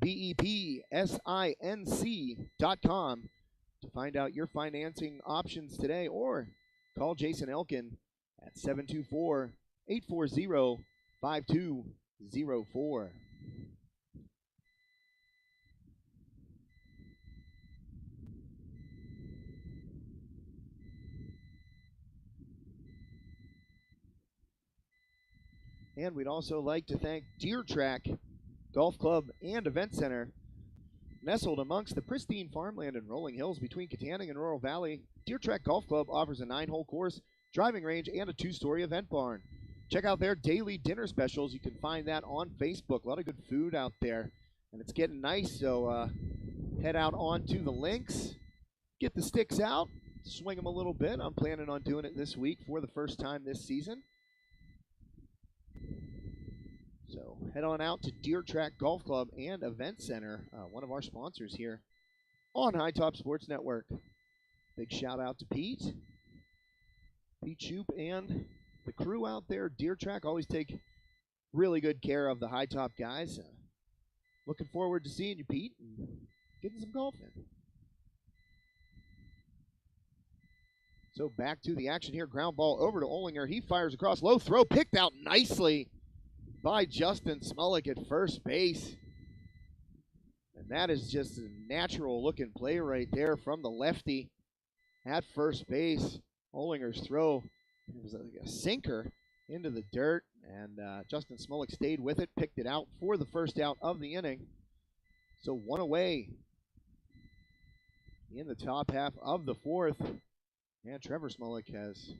bepsinc.com, to find out your financing options today, or call Jason Elkin at 724-840-5204. And we'd also like to thank Deer Track Golf Club and Event Center. Nestled amongst the pristine farmland and rolling hills between Katanning and Rural Valley, Deer Track Golf Club offers a 9-hole course, driving range, and a 2-story event barn. Check out their daily dinner specials. You can find that on Facebook. A lot of good food out there, and it's getting nice, so head out onto the links, get the sticks out, swing them a little bit. I'm planning on doing it this week for the first time this season. So head on out to Deer Track Golf Club and Event Center, one of our sponsors here on High Top Sports Network. Big shout out to Pete Shoop, and the crew out there. Deer Track always take really good care of the High Top guys. Looking forward to seeing you, Pete, and getting some golf in. So back to the action here. Ground ball over to Olinger. He fires across. Low throw picked out nicely by Justin Smolik at first base. And that is just a natural looking play right there from the lefty at first base. Olinger's throw, it was like a sinker into the dirt, and Justin Smolik stayed with it, picked it out for the first out of the inning. So one away in the top half of the 4th, and Trevor Smolik has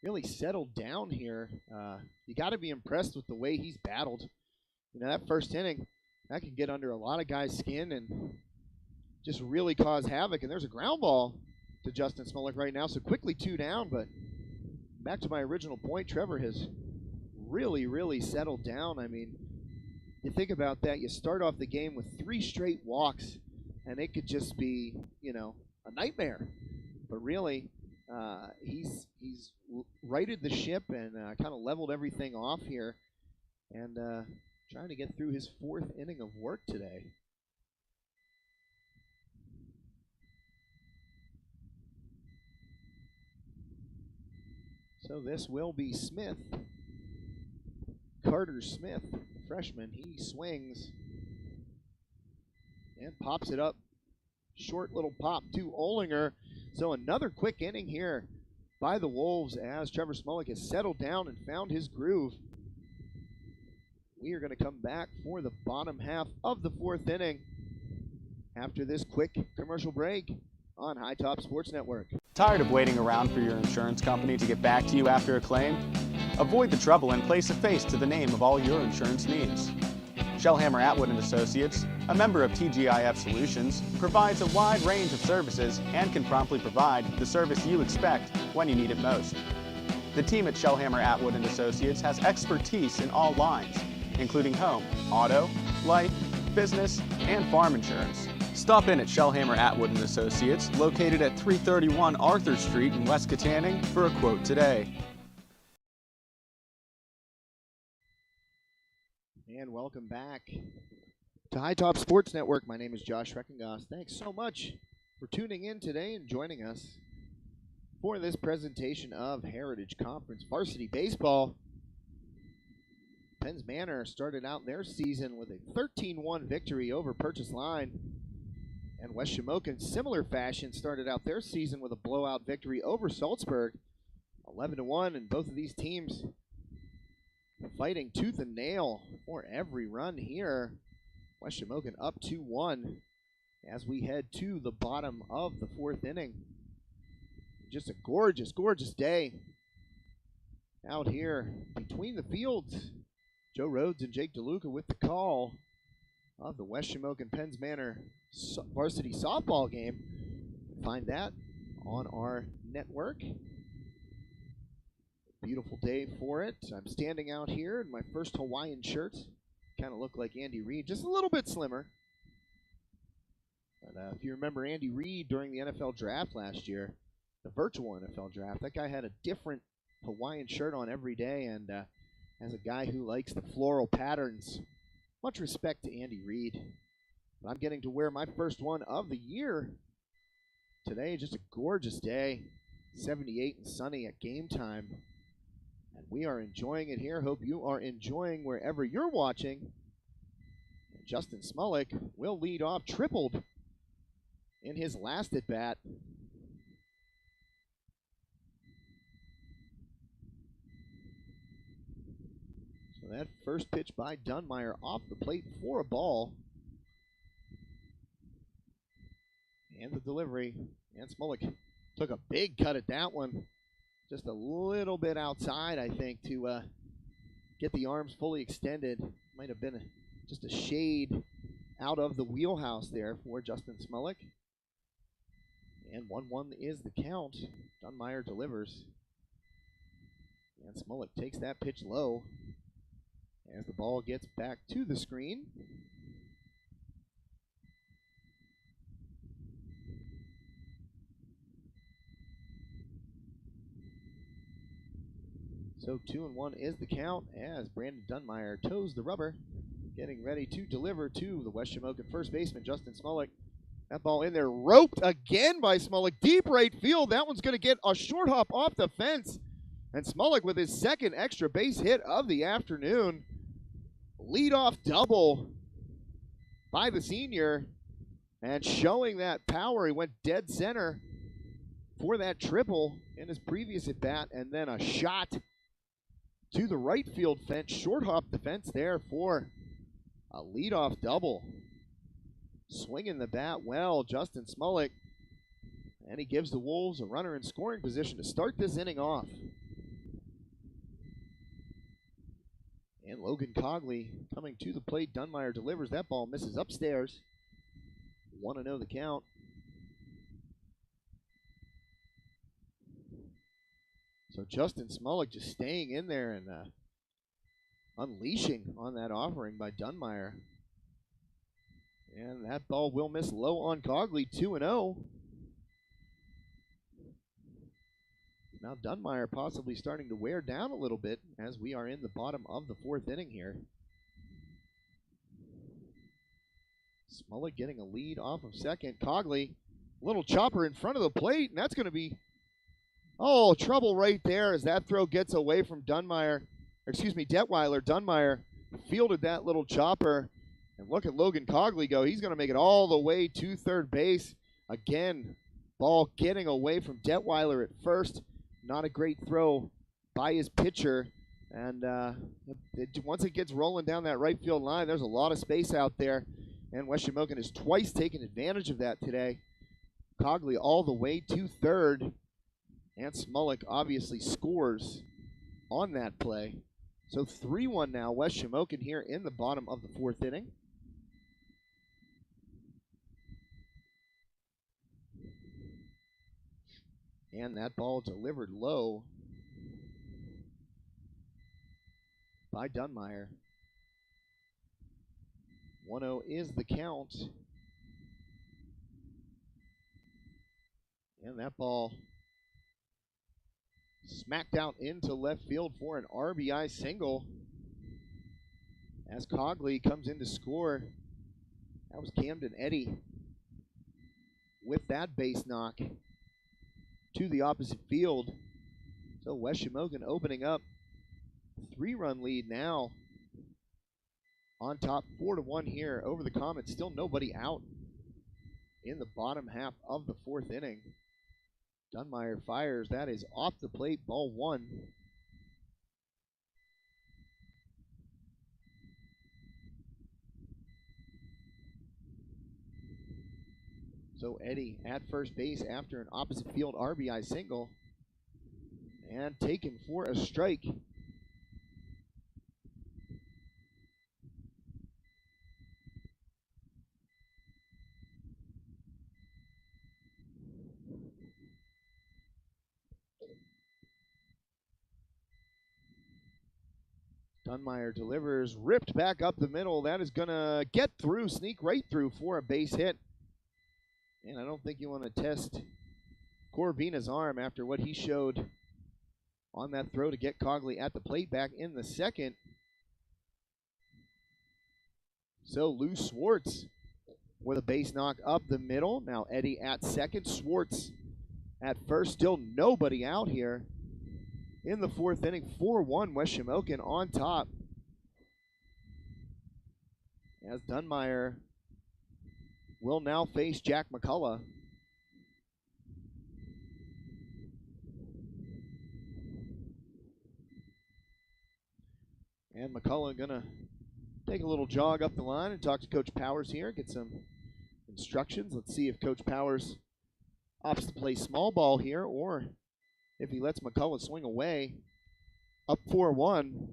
really settled down here. You got to be impressed with the way he's battled. You know, that first inning, that can get under a lot of guys' skin and just really cause havoc. And there's a ground ball to Justin Smolik right now. So quickly 2 down, but back to my original point, Trevor has really settled down. I mean, you think about that, you start off the game with 3 straight walks, and it could just be, you know, a nightmare. But really, he's righted the ship and kind of leveled everything off here, and trying to get through his 4th inning of work today. So this will be Smith. Carter Smith, freshman, he swings and pops it up. Short little pop to Olinger. So another quick inning here by the Wolves as Trevor Smolik has settled down and found his groove. We are going to come back for the bottom half of the 4th inning after this quick commercial break on High Top Sports Network. Tired of waiting around for your insurance company to get back to you after a claim? Avoid the trouble and place a face to the name of all your insurance needs. Shellhammer Atwood & Associates, a member of TGIF Solutions, provides a wide range of services and can promptly provide the service you expect when you need it most. The team at Shellhammer Atwood & Associates has expertise in all lines, including home, auto, life, business, and farm insurance. Stop in at Shellhammer Atwood & Associates, located at 331 Arthur Street in West Katanning, for a quote today. And welcome back to High Top Sports Network. My name is Josh Reckengoss. Thanks so much for tuning in today and joining us for this presentation of Heritage Conference Varsity Baseball. Penn's Manor started out their season with a 13-1 victory over Purchase Line. And West Shamokin, similar fashion, started out their season with a blowout victory over Salzburg, 11-1, and both of these teams fighting tooth and nail for every run here. West Shamokin up 2-1 as we head to the bottom of the 4th inning. Just a gorgeous day out here between the fields. Joe Rhodes and Jake DeLuca with the call of the West Shamokin Penn's Manor varsity softball game. Find that on our network. Beautiful day for it. I'm standing out here in my first Hawaiian shirt. Kind of look like Andy Reid, just a little bit slimmer. But if you remember Andy Reid during the NFL draft last year, the virtual NFL draft, that guy had a different Hawaiian shirt on every day, and as a guy who likes the floral patterns, much respect to Andy Reid. But I'm getting to wear my first one of the year today. Just a gorgeous day, 78 and sunny at game time. And we are enjoying it here. Hope you are enjoying wherever you're watching. And Justin Smolik will lead off, tripled in his last at bat. So that first pitch by Dunmeyer off the plate for a ball. And the delivery. And Smolik took a big cut at that one. Just a little bit outside, I think, to get the arms fully extended. Might have been just a shade out of the wheelhouse there for Justin Smolik. And 1-1 is the count. Dunmeyer delivers. And Smolik takes that pitch low as the ball gets back to the screen. So 2-1 is the count as Brandon Dunmeyer toes the rubber, getting ready to deliver to the West Shamokin first baseman, Justin Smolik. That ball in there, roped again by Smolik, deep right field. That one's going to get a short hop off the fence. And Smolik with his second extra base hit of the afternoon. Leadoff double by the senior. And showing that power, he went dead center for that triple in his previous at bat. And then a shot to the right field fence, short hop the fence there for a leadoff double. Swinging the bat well, Justin Smolik. And he gives the Wolves a runner in scoring position to start this inning off. And Logan Cogley coming to the plate. Dunmire delivers. That ball misses upstairs. 1-0 the count. So Justin Smolik just staying in there and unleashing on that offering by Dunmire. And that ball will miss low on Cogley. 2-0. Now Dunmire possibly starting to wear down a little bit as we are in the bottom of the fourth inning here. Smolik getting a lead off of second. Cogley, little chopper in front of the plate, and that's going to be, trouble right there as that throw gets away from Detweiler. Dunmire fielded that little chopper, and look at Logan Cogley go. He's going to make it all the way to third base. Again, ball getting away from Detweiler at first. Not a great throw by his pitcher. And once it gets rolling down that right field line, there's a lot of space out there. And West Shamokin has twice taken advantage of that today. Cogley all the way to third. And Smolik obviously scores on that play. So 3-1 now, West Shamokin here in the bottom of the fourth inning. And that ball delivered low by Dunmire. 1-0 is the count. And that ball smacked out into left field for an RBI single. As Cogley comes in to score. That was Camden Eddy with that base knock to the opposite field. So West Shamokin opening up 3-run lead now. On top 4-1 here over the Comets. Still nobody out in the bottom half of the fourth inning. Dunmire fires. That is off the plate. Ball one. So Eddy at first base after an opposite field RBI single. And taken for a strike. Dunmire delivers, ripped back up the middle. That is going to get through, sneak right through for a base hit. And I don't think you want to test Corvina's arm after what he showed on that throw to get Cogley at the plate back in the second. So Lou Swartz with a base knock up the middle. Now Eddy at second, Swartz at first. Still nobody out here in the fourth inning. 4-1 West Shamokin on top. As Dunmire will now face Jack McCullough. And McCullough gonna take a little jog up the line and talk to Coach Powers here, get some instructions. Let's see if Coach Powers opts to play small ball here or if he lets McCullough swing away. Up 4-1.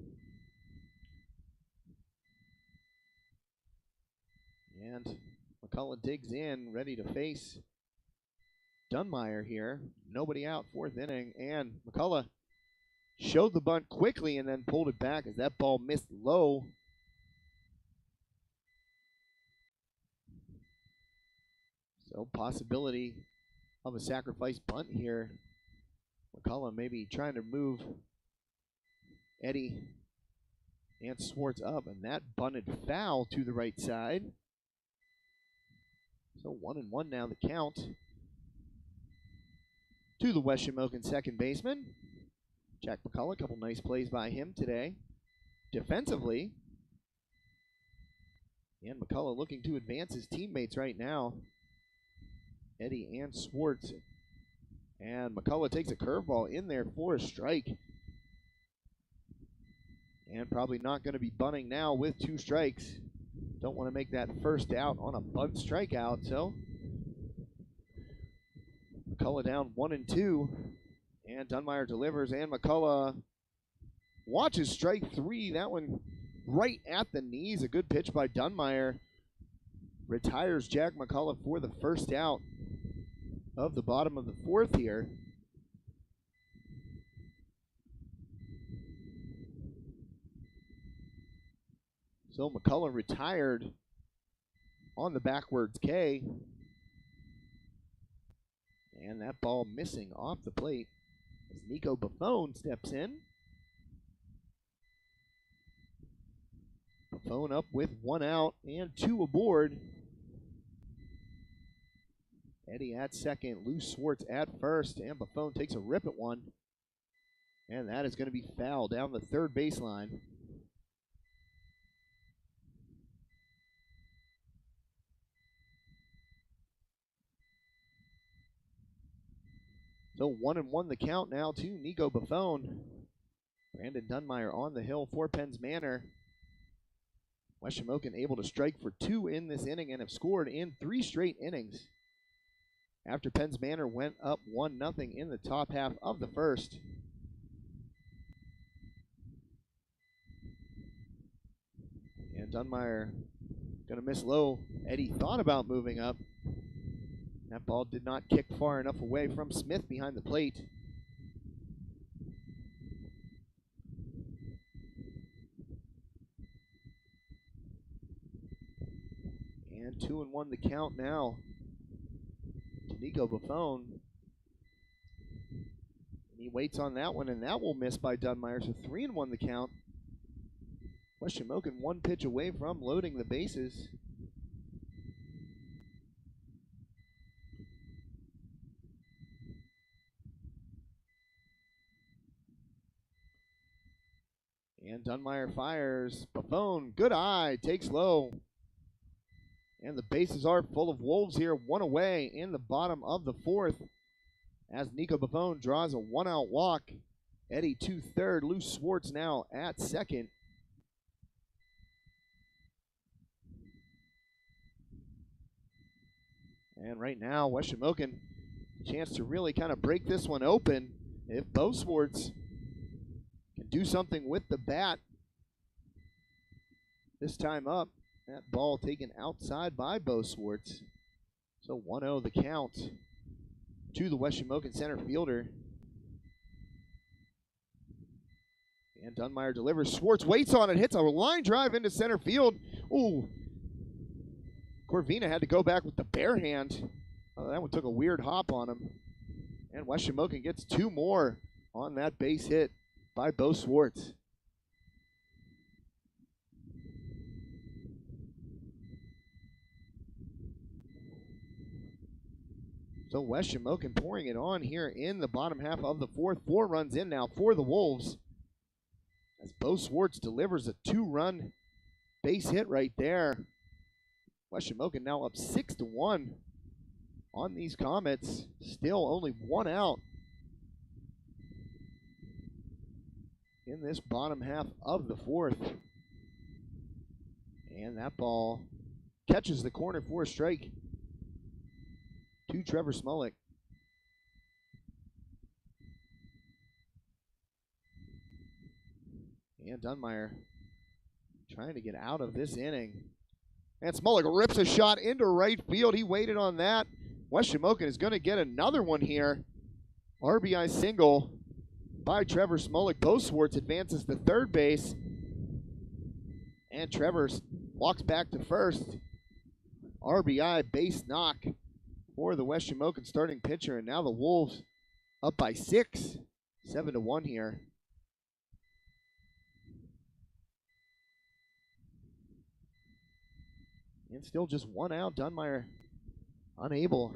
And McCullough digs in, ready to face Dunmire here. Nobody out, fourth inning, and McCullough showed the bunt quickly and then pulled it back as that ball missed low. So possibility of a sacrifice bunt here. McCullough maybe trying to move Eddy and Swartz up, and that bunted foul to the right side. So 1-1 now the count to the West Shamokin second baseman. Jack McCullough, a couple nice plays by him today defensively. And McCullough looking to advance his teammates right now. Eddy and Swartz. And McCullough takes a curveball in there for a strike. And probably not going to be bunting now with two strikes. Don't want to make that first out on a bunt strikeout. So McCullough down 1-2. And Dunmire delivers. And McCullough watches strike three. That one right at the knees. A good pitch by Dunmeyer. Retires Jack McCullough for the first out of the bottom of the fourth here. So McCullough retired on the backwards K. And that ball missing off the plate as Nico Buffone steps in. Buffone up with 1 out and 2 aboard. Eddie at second, Lou Swartz at first, and Buffone takes a rip at one. And that is going to be foul down the third baseline. So 1-1 the count now to Nico Buffone. Brandon Dunmeyer on the hill for Penn's Manor. West Shamokin able to strike for 2 in this inning and have scored in 3 straight innings. After Penn's Manor went up 1-0 in the top half of the first. And Dunmeyer going to miss low. Eddie thought about moving up. That ball did not kick far enough away from Smith behind the plate. And 2-1 the count now to Nico Buffone. And he waits on that one, and that will miss by Dunmeyer. So 3-1 the count. West Shamokin 1 pitch away from loading the bases. And Dunmeyer fires. Buffone, good eye, takes low. And the bases are full of Wolves here. 1 away in the bottom of the fourth as Nico Buffone draws a 1-out walk. Eddie to third. Lou Swartz now at second. And right now, West Shamokin, chance to really kind of break this one open. If Bo Swartz can do something with the bat this time up. That ball taken outside by Bo Swartz. So 1-0 the count to the West Shamokin center fielder. And Dunmeyer delivers. Swartz waits on it, hits a line drive into center field. Ooh. Corvina had to go back with the bare hand. That one took a weird hop on him. And West Shamokin gets 2 more on that base hit by Bo Swartz. So West Shamokin pouring it on here in the bottom half of the fourth. 4 runs in now for the Wolves. As Bo Swartz delivers a 2-run base hit right there. West Shamokin now up 6-1 on these Comets. Still only 1 out in this bottom half of the fourth. And that ball catches the corner for a strike to Trevor Smolik. And Dunmeyer trying to get out of this inning. And Smolik rips a shot into right field. He waited on that. West Shamokin is going to get another one here. RBI single by Trevor Smolik. Bo Swartz advances to third base. And Trevor walks back to first. RBI base knock for the West Shamokin starting pitcher. And now the Wolves up by 6. 7-1 here. And still just 1 out. Dunmeyer unable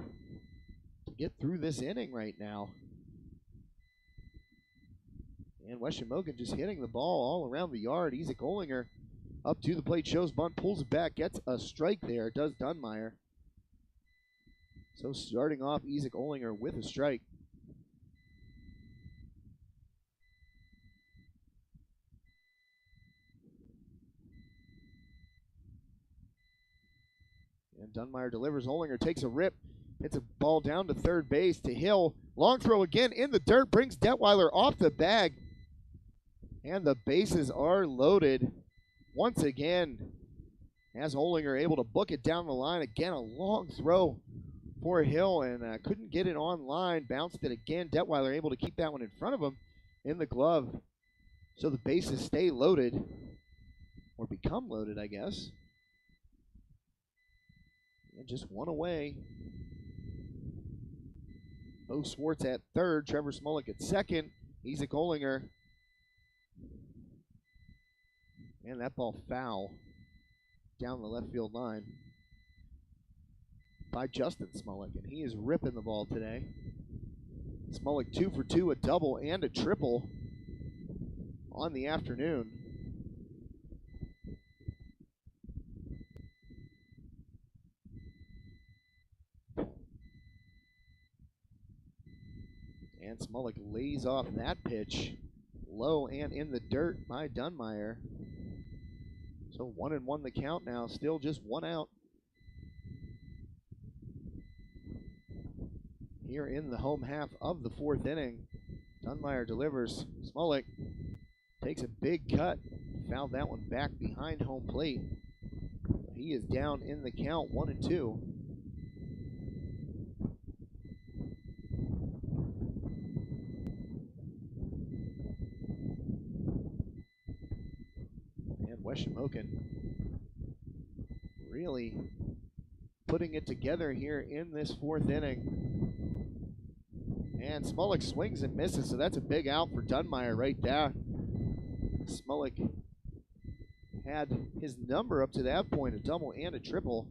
to get through this inning right now. And West Shamokin just hitting the ball all around the yard. Isaac Olinger up to the plate, shows bunt, pulls it back, gets a strike there, does Dunmeyer. So starting off Isaac Olinger with a strike. And Dunmeyer delivers. Olinger takes a rip. Hits a ball down to third base to Hill. Long throw again in the dirt. Brings Detweiler off the bag. And the bases are loaded. once again, as Olinger able to book it down the line. Again, a long throw for Hill, and couldn't get it on line. Bounced it again. Detweiler able to keep that one in front of him in the glove. So the bases stay loaded, or become loaded, I guess. And just one away. Bo Swartz at third, Trevor Smolik at second, Isaac Olinger. And that ball foul down the left field line by Justin Smolik, and he is ripping the ball today. Smolik 2 for 2, a double and a triple on the afternoon. And Smolik lays off that pitch low and in the dirt by Dunmeyer. So 1-1 the count now, still just one out. Here in the home half of the fourth inning, Dunmeyer delivers. Smolik takes a big cut, fouled that one back behind home plate. He is down in the count, 1-2. And Wes Shamokin really putting it together here in this fourth inning. And Smolik swings and misses, so that's a big out for Dunmeyer right there. Smolik had his number up to that point, a double and a triple,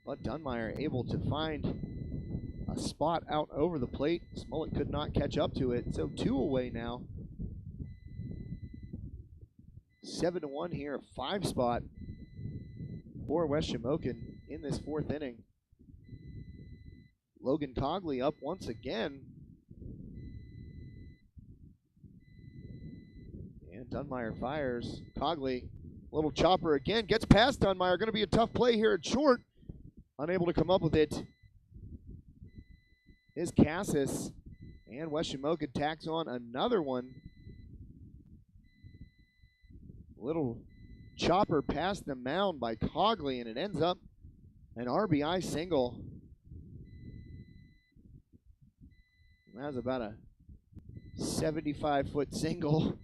but Dunmeyer able to find a spot out over the plate. Smolik could not catch up to it, so 2 away now. 7-1 here, 5 spot for Wes Shamokin in this fourth inning. Logan Cogley up once again. And Dunmeyer fires. Cogley, little chopper again, gets past Dunmeyer. Going to be a tough play here at short. Unable to come up with it is Cassis. And Wes Shamokin tacks on another one. Little chopper past the mound by Cogley, and it ends up an RBI single. That was about a 75-foot single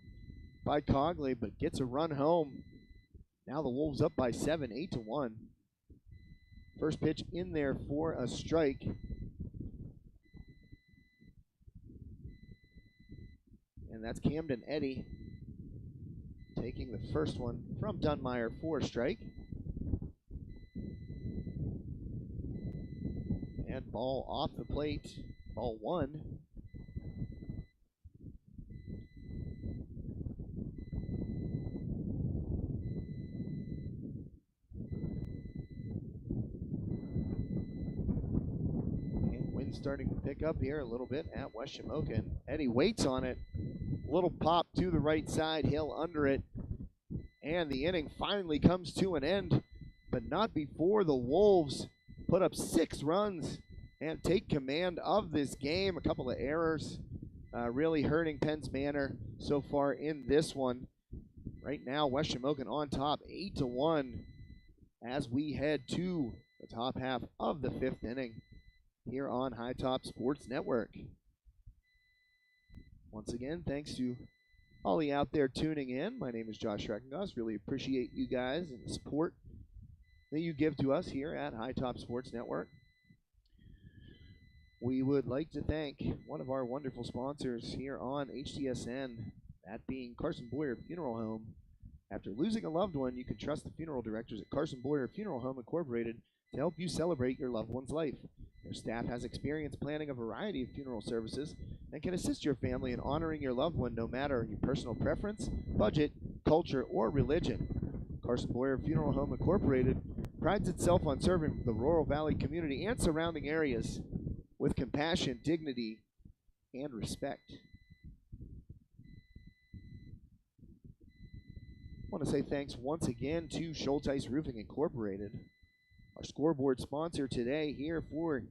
by Cogley, but gets a run home. Now the Wolves up by 7, 8-1. First pitch in there for a strike. And that's Camden Eddy taking the first one from Dunmeyer for a strike. And ball off the plate, ball 1. And wind starting to pick up here a little bit at Wes Shamokin. Eddy waits on it. Little pop to the right side, Hill under it. And the inning finally comes to an end, but not before the Wolves put up 6 runs and take command of this game. A couple of errors really hurting Penn's Manor so far in this one. Right now, Wes Shamokin on top, 8-1, as we head to the top half of the 5th inning here on High Top Sports Network. Once again, thanks to all of you out there tuning in. My name is Josh Schreckengoss. Really appreciate you guys and the support that you give to us here at High Top Sports Network. We would like to thank one of our wonderful sponsors here on HTSN, that being Carson Boyer Funeral Home. After losing a loved one, you can trust the funeral directors at Carson Boyer Funeral Home Incorporated to help you celebrate your loved one's life. Their staff has experience planning a variety of funeral services and can assist your family in honoring your loved one no matter your personal preference, budget, culture, or religion. Carson Boyer Funeral Home Incorporated prides itself on serving the Rural Valley community and surrounding areas with compassion, dignity, and respect. I want to say thanks once again to Schulteis Roofing Incorporated, our scoreboard sponsor today here for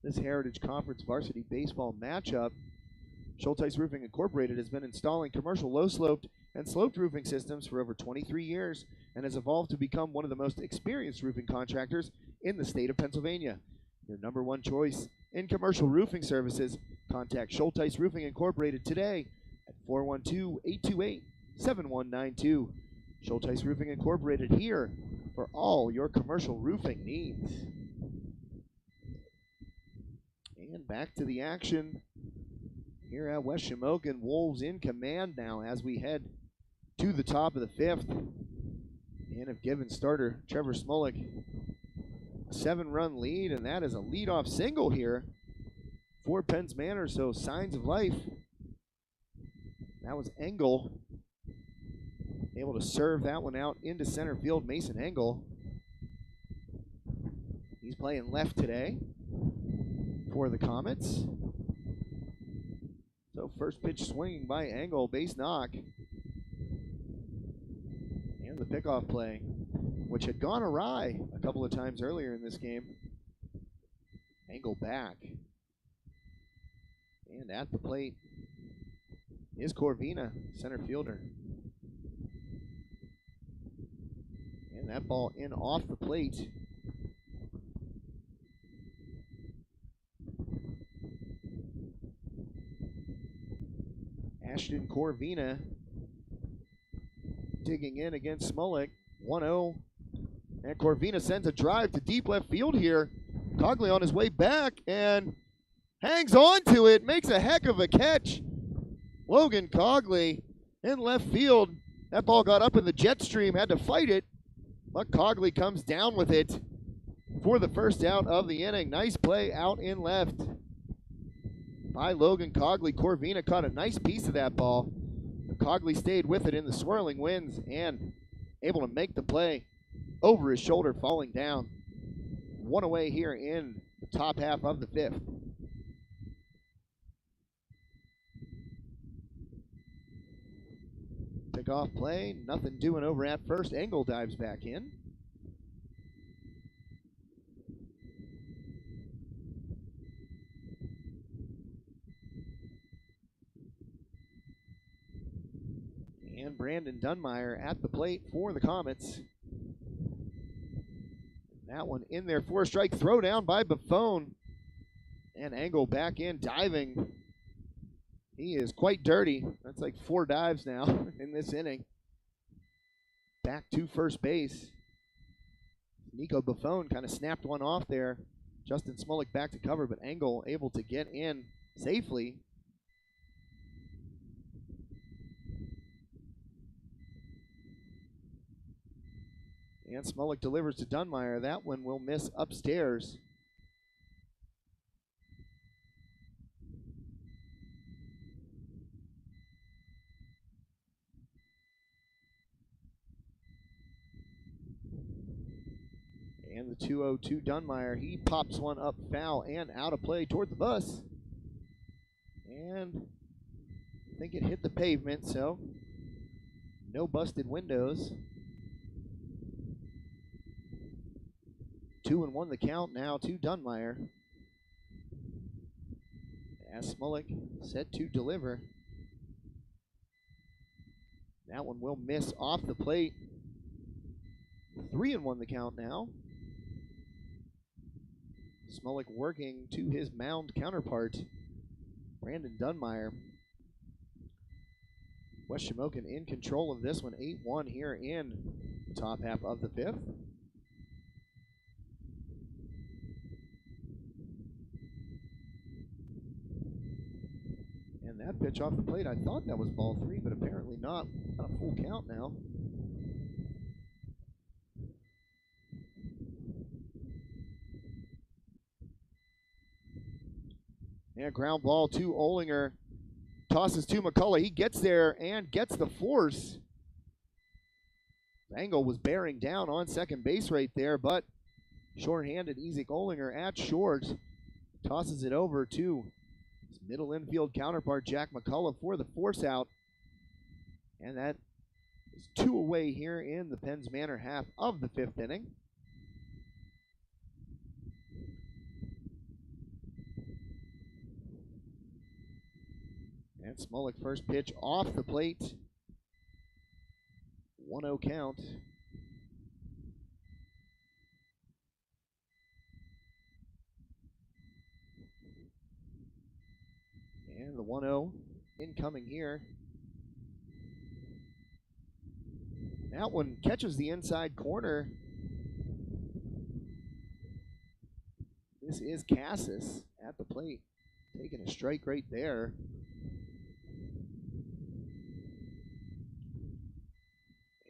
this Heritage Conference varsity baseball matchup. Schulteis Roofing Incorporated has been installing commercial low-sloped and sloped roofing systems for over 23 years and has evolved to become one of the most experienced roofing contractors in the state of Pennsylvania. Your number one choice in commercial roofing services. Contact Schulteis Roofing Incorporated today at 412-828-7192. Schulteis Roofing Incorporated, here for all your commercial roofing needs. And back to the action here at West Shamokin. Wolves in command now as we head to the top of the fifth, and have given starter Trevor Smolik a 7-run lead, and that is a leadoff single here for Penn's Manor, so signs of life. That was Engel able to serve that one out into center field. Mason Engel, he's playing left today for the Comets. So first pitch swinging by Engel, base knock. And the pickoff play, which had gone awry a couple of times earlier in this game. Engel back. And at the plate is Corvina, center fielder. And that ball in off the plate. Ashton Corvina digging in against Smolik. 1-0. And Corvina sends a drive to deep left field here. Cogley on his way back and hangs on to it. Makes a heck of a catch. Logan Cogley in left field. That ball got up in the jet stream, had to fight it. But Cogley comes down with it for the first out of the inning. Nice play out in left by Logan Cogley. Corvina caught a nice piece of that ball. But Cogley stayed with it in the swirling winds and able to make the play over his shoulder, falling down. One away here in the top half of the fifth. Pickoff play, nothing doing over at first. Engel dives back in. And Brandon Dunmeyer at the plate for the Comets. That one in there for a strike. Throw down by Buffone. And Engel back in, diving. He is quite dirty. That's like 4 dives now in this inning. Back to first base. Nico Buffone kind of snapped one off there. Justin Smolik back to cover, but Engel able to get in safely. And Smolik delivers to Dunmeyer. That one will miss upstairs. And the 2-0 Dunmeyer, he pops one up foul and out of play toward the bus. And I think it hit the pavement, so no busted windows. 2-1 the count now to Dunmeyer. As Smolik set to deliver. That one will miss off the plate. 3-1 the count now. Smolik working to his mound counterpart, Brandon Dunmeyer. West Shamokin in control of this one, 8-1 here in the top half of the fifth. And that pitch off the plate, I thought that was ball 3, but apparently not. Not a full count now. And ground ball to Olinger. Tosses to McCullough. He gets there and gets the force. Engel was bearing down on second base right there, but shorthanded Ezek Olinger at short. Tosses it over to his middle infield counterpart, Jack McCullough, for the force out. And that is 2 away here in the Penn's Manor half of the fifth inning. And Smolik first pitch off the plate. 1-0 count. And the 1-0 incoming here. That one catches the inside corner. This is Cassis at the plate, taking a strike right there.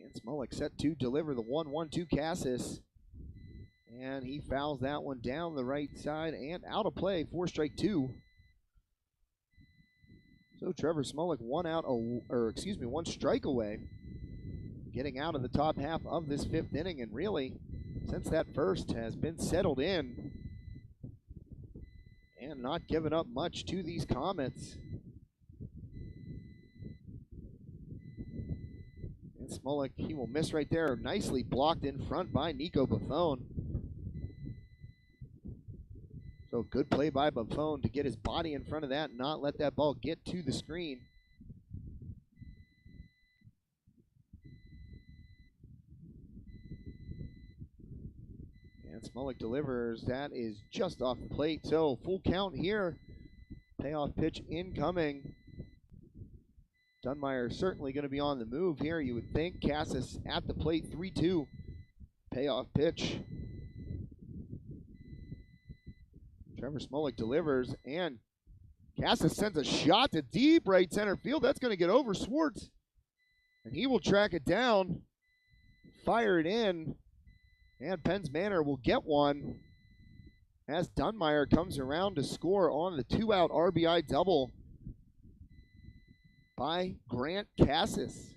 And Smolik set to deliver the 1-1 to Cassis. And he fouls that one down the right side and out of play for strike two. So Trevor Smolik one strike away, getting out of the top half of this fifth inning, and really, since that first, has been settled in and not giving up much to these Comets. And Smolik, he will miss right there, nicely blocked in front by Nico Buffon. So good play by Buffon to get his body in front of that and not let that ball get to the screen. And Smolik delivers. That is just off the plate. So full count here. Payoff pitch incoming. Dunmeyer certainly going to be on the move here, you would think. Cassis at the plate, 3-2. Payoff pitch. Trevor Smolik delivers, and Cassis sends a shot to deep right center field. That's going to get over Swartz, and he will track it down, fire it in, and Penn's Manor will get one as Dunmeyer comes around to score on the two-out RBI double by Grant Cassis.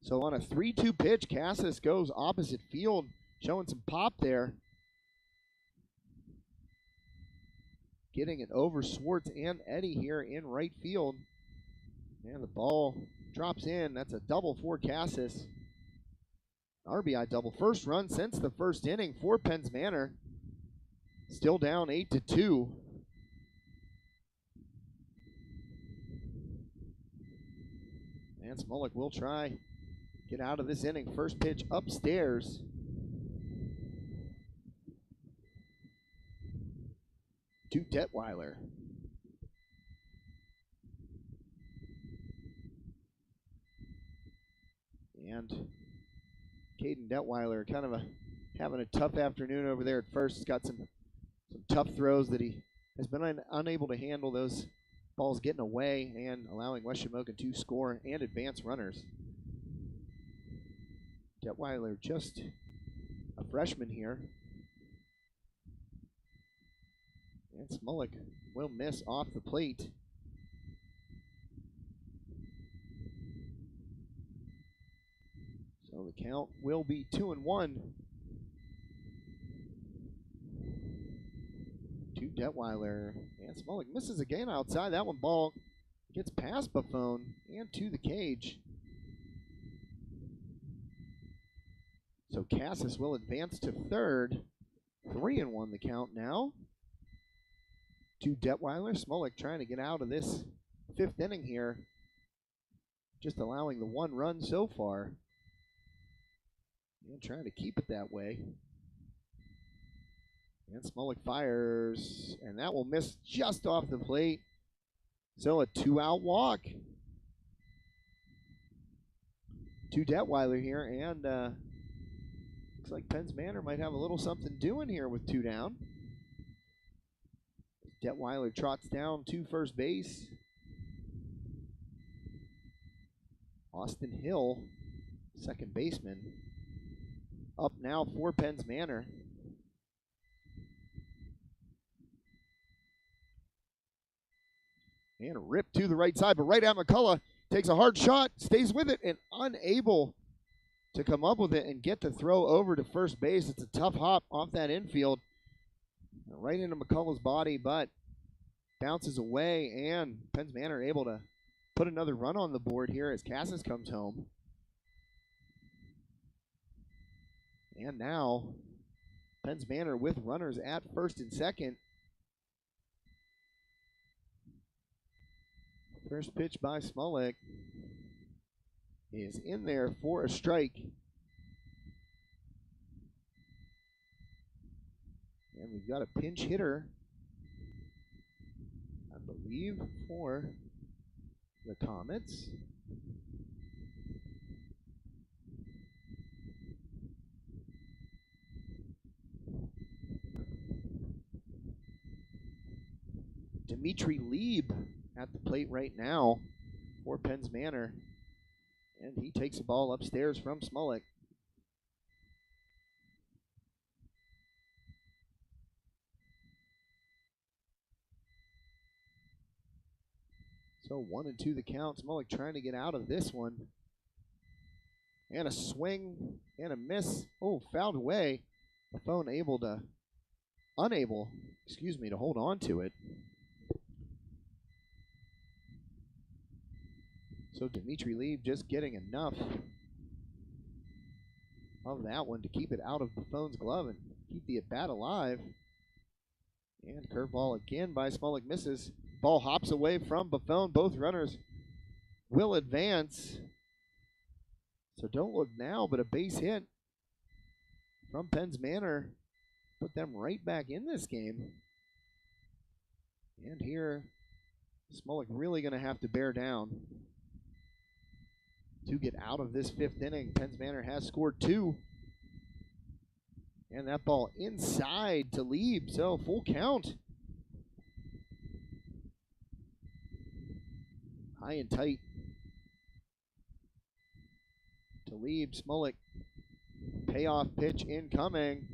So on a 3-2 pitch, Cassis goes opposite field, showing some pop there. Getting it over Swartz and Eddie here in right field. And the ball drops in. That's a double for Cassis. RBI double. First run since the first inning for Penn's Manor. Still down 8-2. And Smolik will try get out of this inning. First pitch upstairs. To Detweiler. And Caden Detweiler kind of having a tough afternoon over there at first. He's got some tough throws that he has been unable to handle. Those balls getting away and allowing West Shamokin to score and advance runners. Detweiler just a freshman here. And Smolik will miss off the plate. So the count will be 2-1 to Detweiler. And Smolik misses again outside. That one ball gets past Buffon and to the cage. So Cassis will advance to third. 3-1 the count now to Detweiler. Smolik trying to get out of this fifth inning here. Just allowing the one run so far. And trying to keep it that way. And Smolik fires, and that will miss just off the plate. So a two-out walk to Detweiler here, and looks like Penn's Manor might have a little something doing here with two down. Detweiler trots down to first base. Austin Hill, second baseman, up now for Penn's Manor. And a rip to the right side, but right at McCullough. Takes a hard shot, stays with it, and unable to come up with it and get the throw over to first base. It's a tough hop off that infield. Right into McCullough's body, but bounces away, and Penn's Manor able to put another run on the board here as Cassis comes home. And now, Penn's Manor with runners at first and second. First pitch by Smolik is in there for a strike. And we've got a pinch hitter, I believe, for the Comets. Dimitri Lieb at the plate right now for Penn's Manor. And he takes the ball upstairs from Smolik. So 1-2 the count. Smolik trying to get out of this one. And a swing and a miss. Oh, fouled away. The phone unable to hold on to it. So Dimitri Lieb just getting enough of that one to keep it out of Buffone's glove and keep the at-bat alive. And curveball again by Smolik, misses. Ball hops away from Buffone. Both runners will advance. So don't look now, but a base hit from Penn's Manor put them right back in this game. And here, Smolik really going to have to bear down to get out of this fifth inning. Penn's Manor has scored 2. And that ball inside to Lieb, so full count. High and tight to Lieb. Smolik, payoff pitch incoming.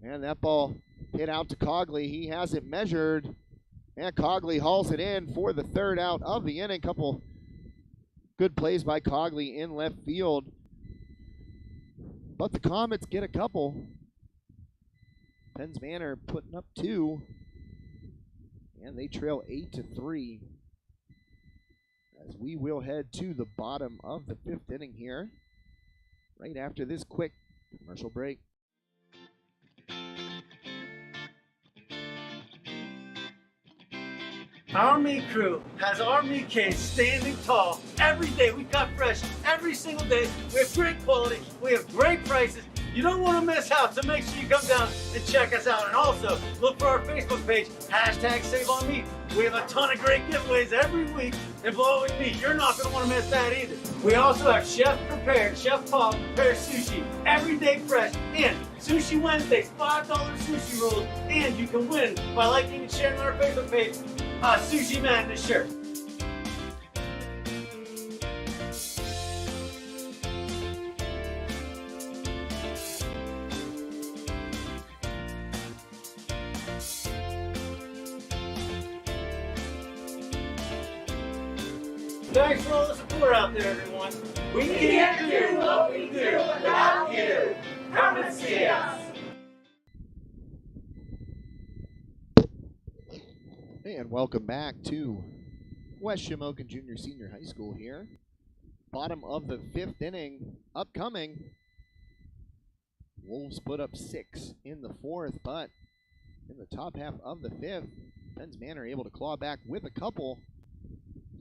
And that ball hit out to Cogley. He has it measured. And Cogley hauls it in for the third out of the inning. Couple good plays by Cogley in left field. But the Comets get a couple. Penn's Manor putting up 2. And they trail 8-3. As we will head to the bottom of the fifth inning here, right after this quick commercial break. Our meat crew has our meat cage standing tall. Every day we cut fresh, every single day. We have great quality, we have great prices. You don't want to miss out, so make sure you come down and check us out. And also, look for our Facebook page, #SaveOnMeat. We have a ton of great giveaways every week involving meat. You're not going to want to miss that either. We also have chef-prepared, chef-Paul prepared sushi, every day fresh, and Sushi Wednesdays, $5 sushi rolls, and you can win by liking and sharing on our Facebook page, Sushi Madness shirt. Thanks for all the support out there, everyone. We can't do what we do without you. Come and see us. And welcome back to West Shamokin Junior Senior High School here. Bottom of the fifth inning upcoming. Wolves put up 6 in the fourth, but in the top half of the fifth, Penn's Manor able to claw back with a couple.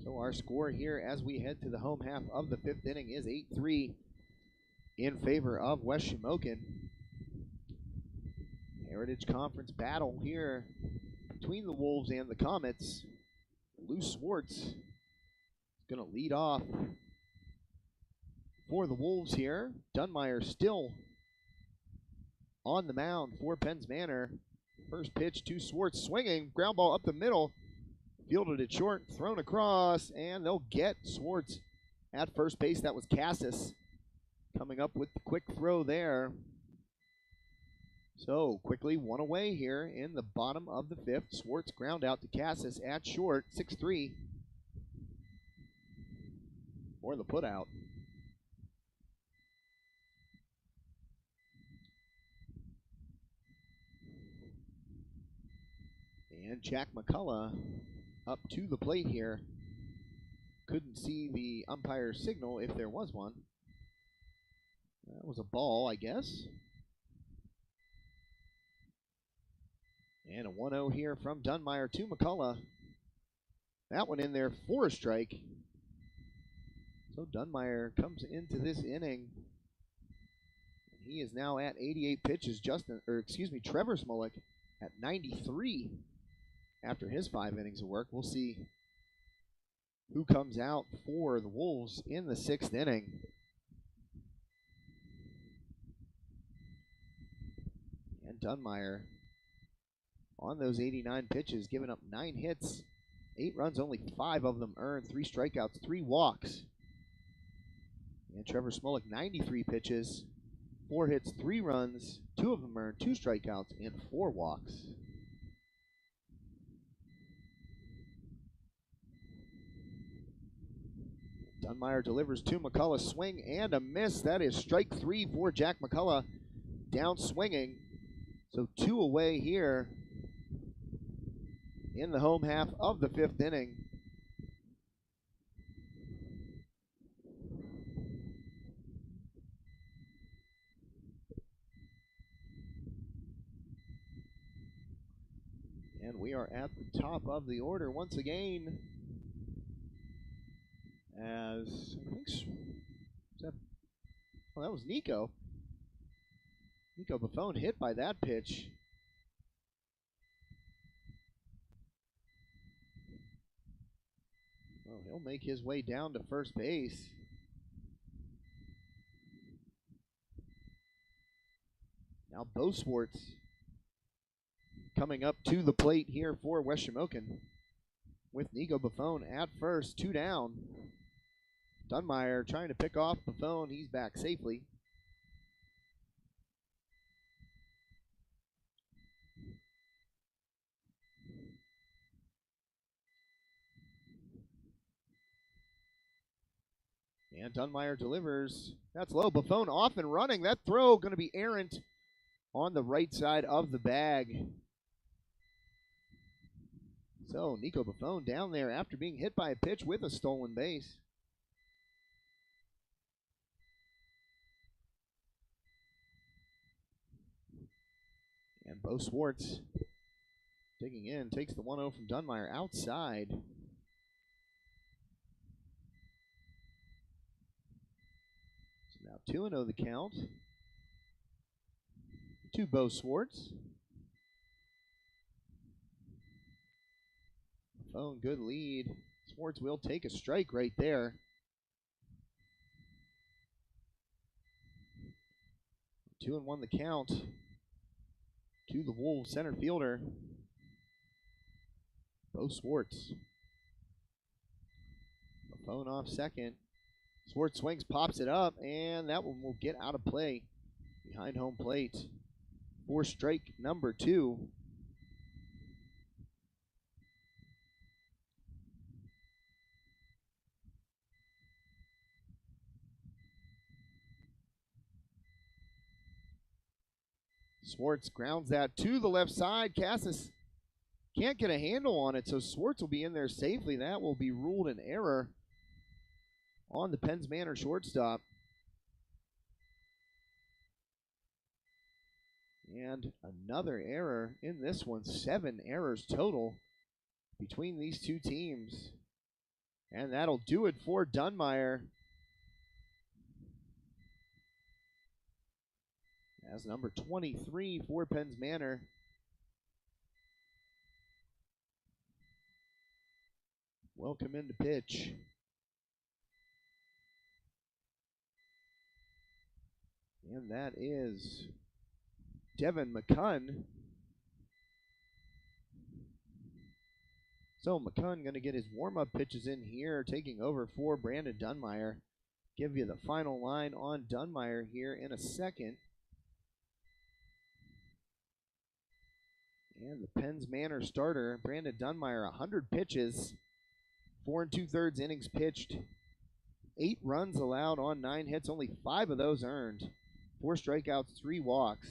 So our score here as we head to the home half of the fifth inning is 8-3 in favor of West Shamokin. Heritage Conference battle here between the Wolves and the Comets. Lou Swartz is going to lead off for the Wolves here. Dunmeyer still on the mound for Penn's Manor. First pitch to Swartz, swinging, ground ball up the middle. Fielded it short, thrown across, and they'll get Swartz at first base. That was Cassis coming up with the quick throw there. So quickly one away here in the bottom of the fifth. Swartz ground out to Cassis at short, 6-3 for the putout. And Jack McCullough up to the plate here. Couldn't see the umpire's signal if there was one. That was a ball, I guess. And a 1-0 here from Dunmeyer to McCullough. That one in there for a strike. So Dunmire comes into this inning. He is now at 88 pitches. Trevor Smolik at 93 after his 5 innings of work. We'll see who comes out for the Wolves in the 6th inning. And Dunmire on those 89 pitches, giving up 9 hits, 8 runs, only 5 of them earned, 3 strikeouts, 3 walks. And Trevor Smolik, 93 pitches, 4 hits, 3 runs, 2 of them earned, 2 strikeouts, and 4 walks. Dunmire delivers to McCullough, swing and a miss. That is strike 3 for Jack McCullough, down swinging. So 2 away here in the home half of the 5th inning. And we are at the top of the order once again. As I think that was Nico. Nico Buffon hit by that pitch. Well, he'll make his way down to first base. Now Bo Swartz coming up to the plate here for West Shamokin with Nico Buffon at first, 2 down. Dunmire trying to pick off Buffon. He's back safely. And Dunmire delivers. That's low. Buffon off and running. That throw going to be errant on the right side of the bag. So Nico Buffon down there after being hit by a pitch with a stolen base. And Bo Swartz digging in, takes the 1-0 from Dunmire outside. So now 2-0 the count to Bo Swartz. Buffon, good lead. Swartz will take a strike right there. 2-1 the count to the Wolves center fielder, Bo Swartz. Buffon off second. Swartz swings, pops it up, and that one will get out of play behind home plate for strike number 2. Swartz grounds that to the left side. Cassis can't get a handle on it, so Swartz will be in there safely. That will be ruled an error on the Penns Manor shortstop. And another error in this one. 7 errors total between these two teams. And that'll do it for Dunmire. As number 23 for Penns Manor. Welcome into pitch. And that is Devin McCunn. So McCunn going to get his warm-up pitches in here, taking over for Brandon Dunmire. Give you the final line on Dunmire here in a second. And the Penns Manor starter, Brandon Dunmire, 100 pitches, 4 2/3 innings pitched, 8 runs allowed on 9 hits, only 5 of those earned, 4 strikeouts, 3 walks.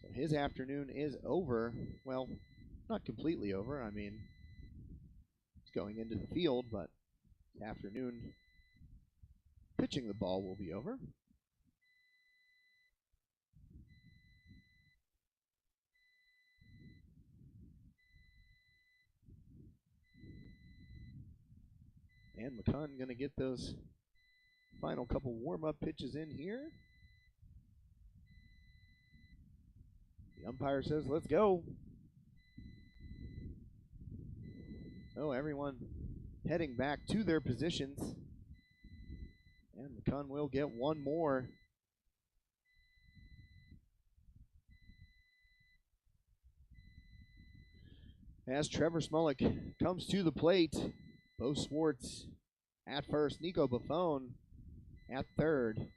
So his afternoon is over. Well, not completely over. I mean, he's going into the field, but his afternoon pitching the ball will be over. And McCunn going to get those final couple warm-up pitches in here. The umpire says, let's go. So everyone heading back to their positions. And McCunn will get one more. As Trevor Smolik comes to the plate, Bo Swartz at first, Nico Buffone at third.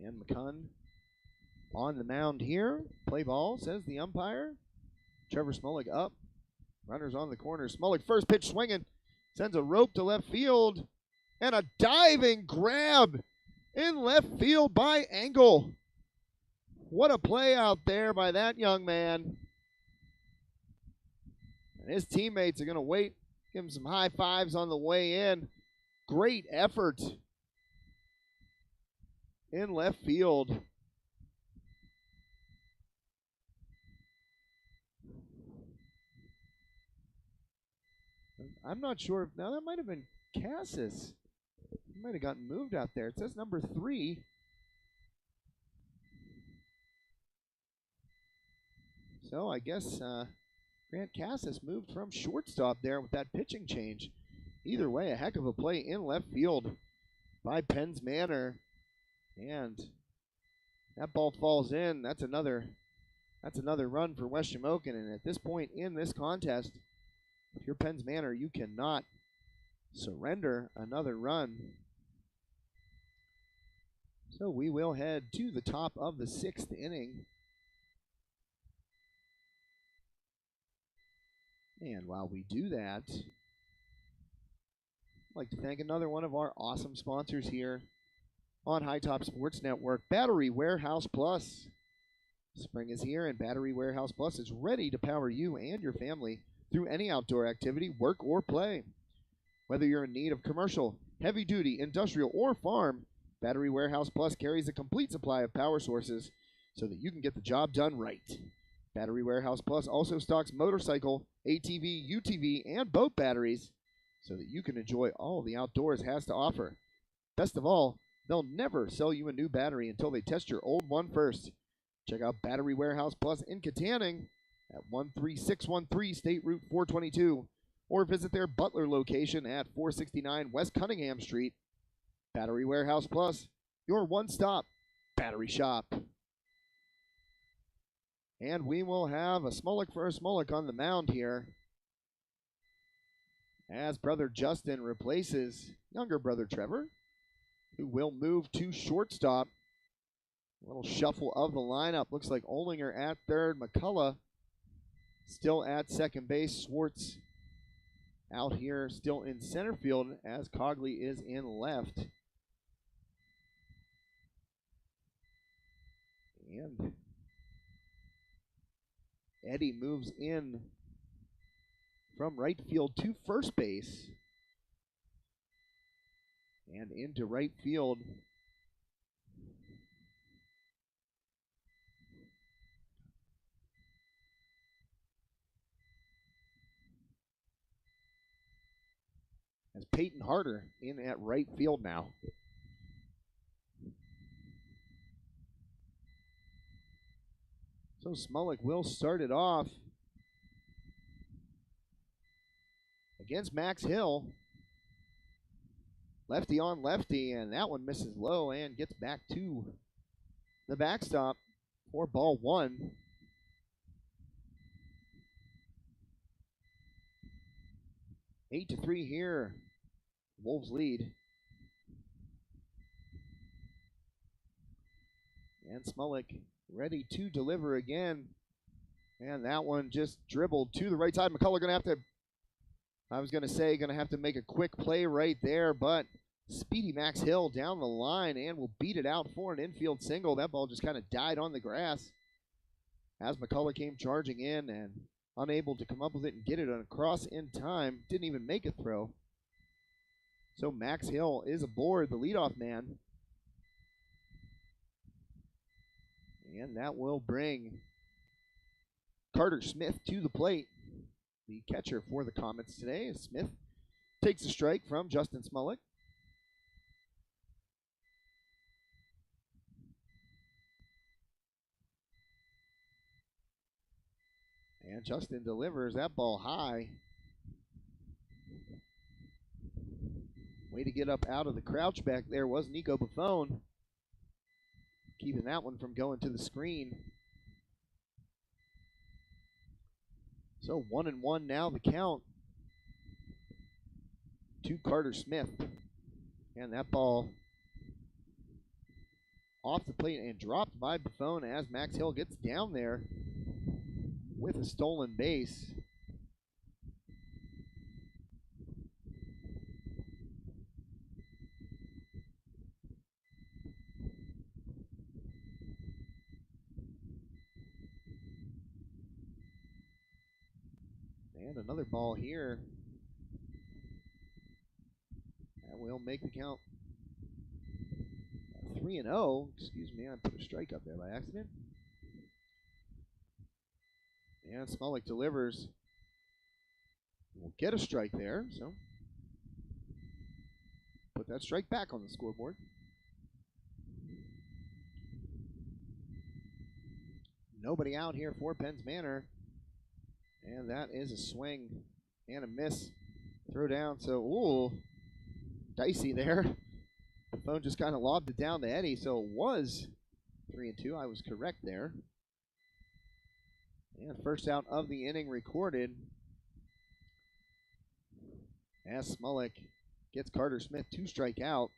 And McCunn on the mound here. Play ball, says the umpire. Trevor Smolik up. Runners on the corner. Smolik first pitch swinging. Sends a rope to left field. And a diving grab in left field by Engel. What a play out there by that young man. And his teammates are going to wait. Give him some high fives on the way in. Great effort in left field. I'm not sure if, now that might have been Cassis. He might have gotten moved out there. It says number 3. So I guess Grant Cassis moved from shortstop there with that pitching change. Either way, a heck of a play in left field by Penn's Manor. And that ball falls in. That's another run for West Shamokin. And at this point in this contest, if you're Penn's Manor, you cannot surrender another run. So we will head to the top of the 6th inning. And while we do that, I'd like to thank another one of our awesome sponsors here on High Top Sports Network, Battery Warehouse Plus. Spring is here, and Battery Warehouse Plus is ready to power you and your family through any outdoor activity, work, or play. Whether you're in need of commercial, heavy-duty, industrial, or farm, Battery Warehouse Plus carries a complete supply of power sources so that you can get the job done right. Battery Warehouse Plus also stocks motorcycle, ATV, UTV, and boat batteries so that you can enjoy all the outdoors has to offer. Best of all, they'll never sell you a new battery until they test your old one first. Check out Battery Warehouse Plus in Katanning at 13613 State Route 422, or visit their Butler location at 469 West Cunningham Street. Battery Warehouse Plus, your one-stop battery shop. And we will have a Smolik for a Smolik on the mound here, as brother Justin replaces younger brother Trevor, who will move to shortstop. A little shuffle of the lineup. Looks like Olinger at third, McCullough still at second base, Swartz out here still in center field as Cogley is in left. And Eddie moves in from right field to first base. And into right field. As Peyton Harder in at right field now. So Smolik will start it off against Max Hill. Lefty on lefty, and that one misses low and gets back to the backstop for ball 1. 8-3 here. Wolves lead. And Smolik ready to deliver again. And that one just dribbled to the right side. McCullough going to have to, going to have to make a quick play right there, but speedy Max Hill down the line and will beat it out for an infield single. That ball just kind of died on the grass as McCullough came charging in, and unable to come up with it and get it across in time. Didn't even make a throw. So Max Hill is aboard, the leadoff man. And that will bring Carter Smith to the plate, the catcher for the Comets today. Smith takes a strike from Justin Smolik. And Justin delivers that ball high. Way to get up out of the crouch back there was Nico Buffone. Keeping that one from going to the screen. So 1-1 now the count to Carter Smith. And that ball off the plate and dropped by Buffone as Max Hill gets down there with a stolen base. And another ball here. That will make the count 3-0. Excuse me, I put a strike up there by accident. And Smolik delivers. We'll get a strike there, so put that strike back on the scoreboard. Nobody out here for Penn's Manor. And that is a swing and a miss. Throw down, so, ooh, dicey there. The phone just kind of lobbed it down to Eddie, so it was 3-2. I was correct there. And first out of the inning recorded as Smolik gets Carter Smith to strike out.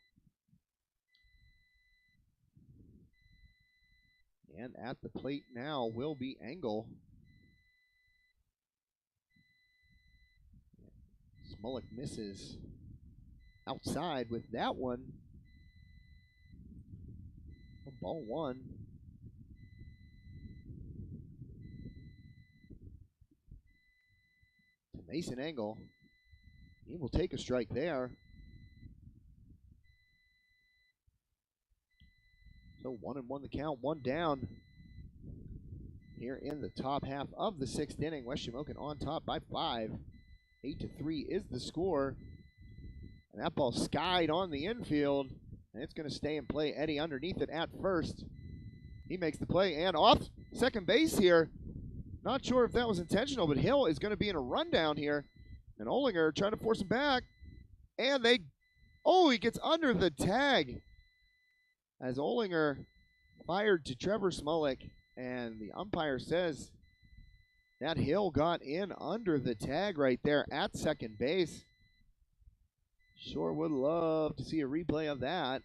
And at the plate now will be Engel. Smolik misses outside with that one. Ball one. To Mason Engel. He will take a strike there. So 1-1 the count, one down. Here in the top half of the sixth inning, West Shamokin on top by 5. 8-3 is the score. And that ball skied on the infield. And it's going to stay in play. Eddie underneath it at first. He makes the play and off second base here. Not sure if that was intentional, but Hill is going to be in a rundown here. And Olinger trying to force him back. And he gets under the tag. As Olinger fired to Trevor Smolik. And the umpire says that Hill got in under the tag right there at second base. Sure would love to see a replay of that.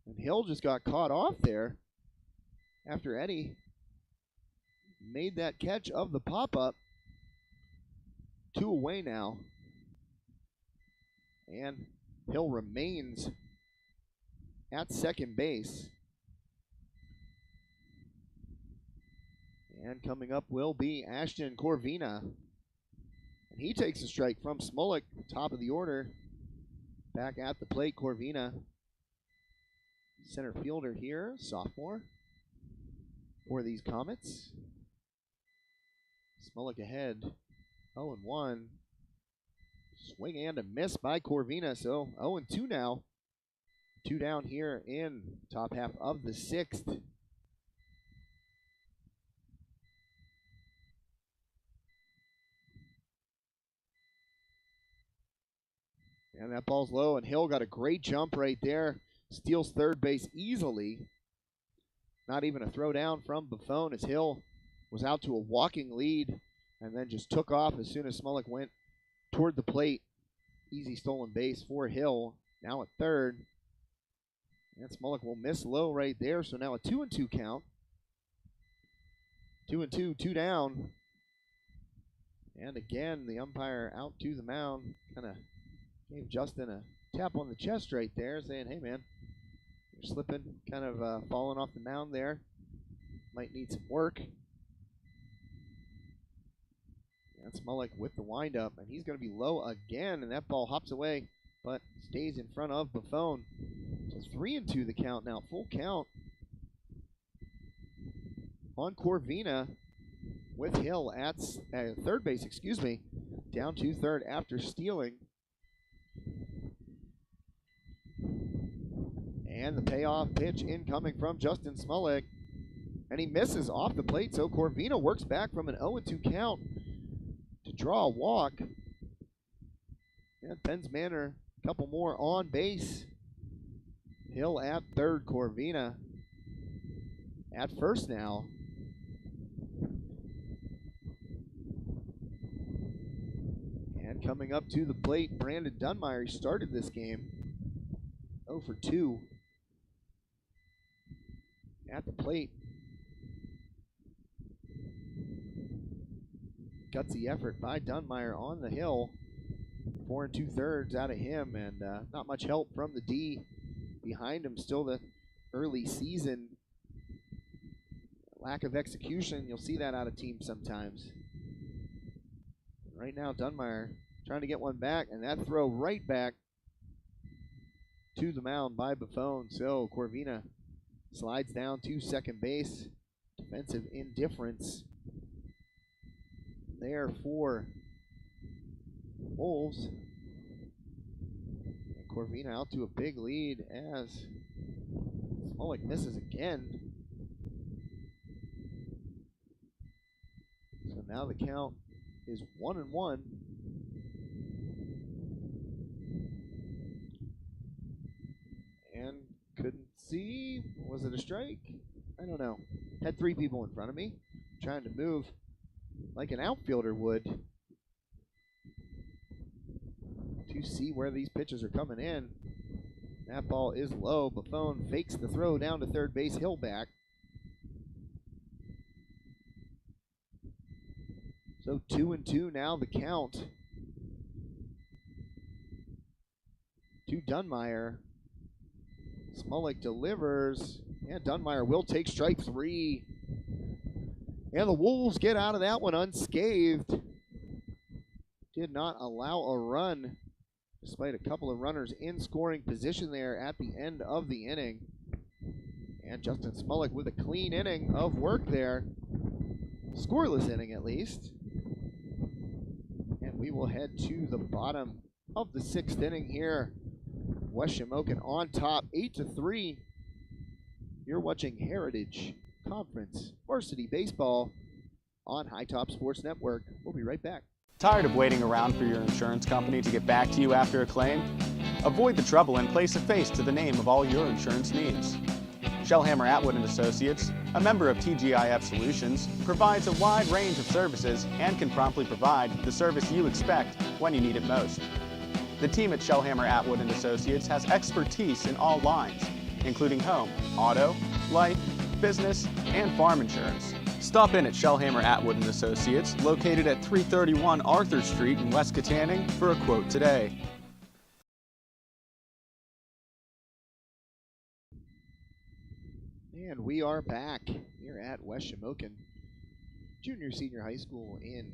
And Hill just got caught off there after Eddie made that catch of the pop-up. 2 away now. And Hill remains at second base. And coming up will be Ashton Corvina. And he takes a strike from Smolik, top of the order. Back at the plate, Corvina. Center fielder here, sophomore for these Comets. Smolik ahead, 0-1. Swing and a miss by Corvina, so 0-2 now. 2 down here in top half of the sixth. And that ball's low, and Hill got a great jump right there. Steals third base easily. Not even a throw down from Buffone as Hill was out to a walking lead and then just took off as soon as Smolik went toward the plate. Easy stolen base for Hill. Now at third. And Smolik will miss low right there, so now a 2-2 count. 2-2, 2 down. And again, the umpire out to the mound. Kind of gave Justin a tap on the chest right there, saying, hey, man, you're slipping, kind of falling off the mound there. Might need some work. And Smolik with the windup, and he's going to be low again, and that ball hops away, but stays in front of Buffon. So 3-2 the count now, full count on Corvina with Hill at third base, down to third after stealing. And the payoff pitch incoming from Justin Smolik, and he misses off the plate, so Corvina works back from an 0-2 count to draw a walk. And Penn's Manor, a couple more on base. Hill at third, Corvina at first now. And coming up to the plate, Brandon Dunmeyer started this game 0 for 2 at the plate. Gutsy effort by Dunmeyer on the hill. 4 2/3 out of him, and not much help from the D behind him. Still the early season. Lack of execution, you'll see that out of teams sometimes. Right now, Dunmeyer trying to get one back, and that throw right back to the mound by Buffon. So Corvina slides down to second base. Defensive indifference there for Wolves. And Corvina out to a big lead as Smolik misses again. So now the count is 1-1. And couldn't see. Was it a strike? I don't know. Had 3 people in front of me trying to move like an outfielder would to see where these pitches are coming in. That ball is low. Buffon fakes the throw down to third base. Hill back. So 2-2 now the count to Dunmeyer. Smolik delivers, and Dunmeyer will take strike 3. And the Wolves get out of that one unscathed. Did not allow a run, despite a couple of runners in scoring position there at the end of the inning. And Justin Smolik with a clean inning of work there. Scoreless inning at least. And we will head to the bottom of the 6th inning here. West Shamokin on top, 8-3. You're watching Heritage Conference Varsity Baseball on High Top Sports Network. We'll be right back. Tired of waiting around for your insurance company to get back to you after a claim? Avoid the trouble and place a face to the name of all your insurance needs. Shellhammer Atwood & Associates, a member of TGIF Solutions, provides a wide range of services and can promptly provide the service you expect when you need it most. The team at Shellhammer Atwood & Associates has expertise in all lines, including home, auto, life, business, and farm insurance. Stop in at Shellhammer Atwood & Associates, located at 331 Arthur Street in West Katanning, for a quote today. And we are back here at West Shamokin Junior-Senior High School in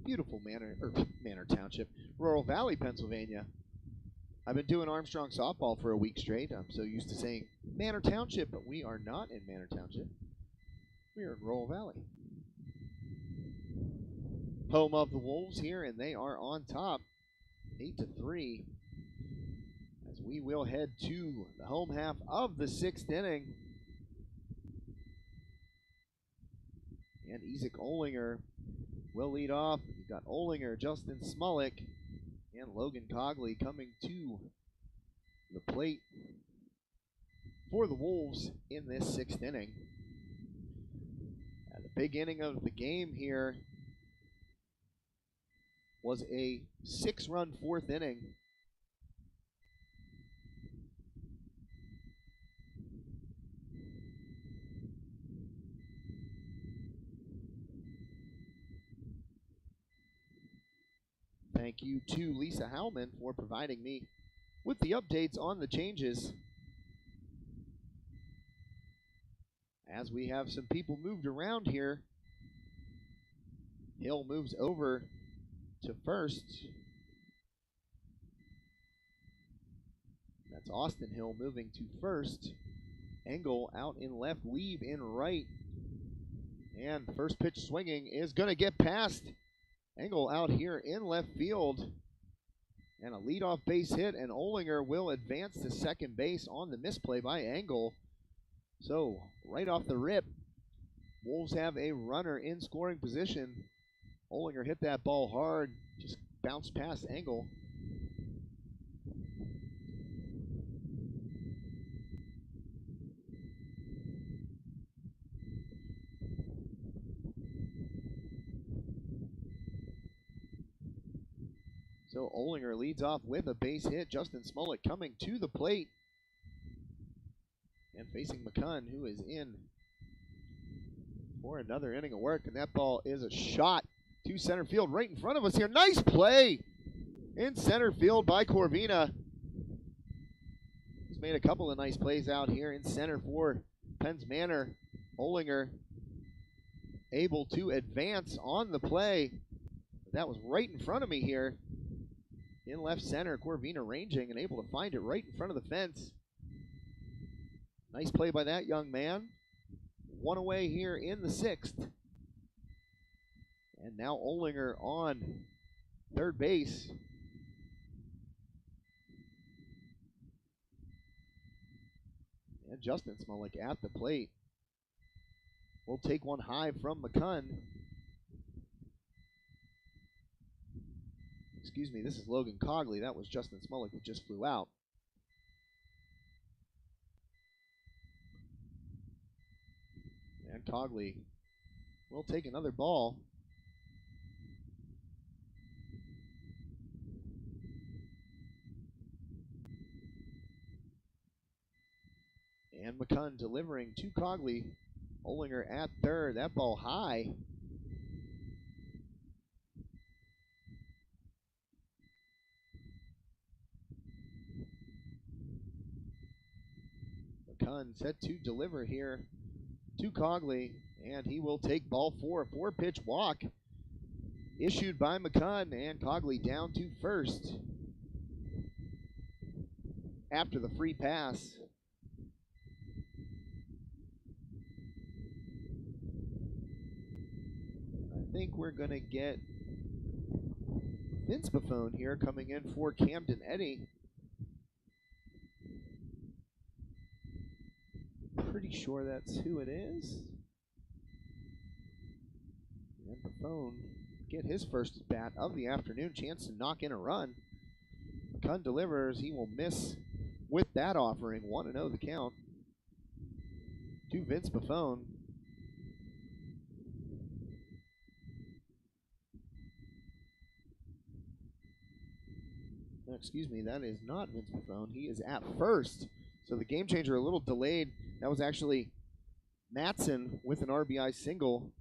beautiful Manor Township, Rural Valley, Pennsylvania. I've been doing Armstrong softball for a week straight. I'm so used to saying Manor Township, but we are not in Manor Township. We are in Rural Valley. Home of the Wolves here, and they are on top, 8-3. As we will head to the home half of the 6th inning. And Isaac Olinger will lead off. We've got Olinger, Justin Smolik, and Logan Cogley coming to the plate for the Wolves in this 6th inning. The big inning of the game here was a 6-run 4th inning. Thank you to Lisa Howman for providing me with the updates on the changes. As we have some people moved around here Hill moves over to first. That's Austin Hill moving to first. Engel out in left, Leave in right. And first pitch swinging is going to get past Engel out here in left field. And a leadoff base hit, and Olinger will advance to second base on the misplay by Engel. So, right off the rip, Wolves have a runner in scoring position. Olinger hit that ball hard, just bounced past Engel. So Olinger leads off with a base hit. Justin Smolik coming to the plate and facing McCunn, who is in for another inning of work. And that ball is a shot to center field right in front of us here. Nice play in center field by Corvina. He's made a couple of nice plays out here in center for Penn's Manor. Olinger able to advance on the play. That was right in front of me here. In left center, Corvina ranging and able to find it right in front of the fence. Nice play by that young man. One away here in the sixth. And now Olinger on third base. And Justin Smolik at the plate. We'll take one high from McCunn. Excuse me, this is Logan Cogley. That was Justin Smolik who just flew out. And Cogley will take another ball. And McCunn delivering to Cogley. Olinger at third. That ball high. McCunn set to deliver here to Cogley, and he will take ball four. A four-pitch walk issued by McCunn, and Cogley down to first after the free pass. I think we're going to get Vince Buffone here coming in for Camden Eddy. Pretty sure that's who it is. And Buffone get his first bat of the afternoon, chance to knock in a run. McCunn delivers. He will miss with that offering. 1-0 the count to Vince Buffone. No, excuse me, that is not Vince Buffone. He is at first. So the game changer a little delayed. That was actually Matson with an RBI single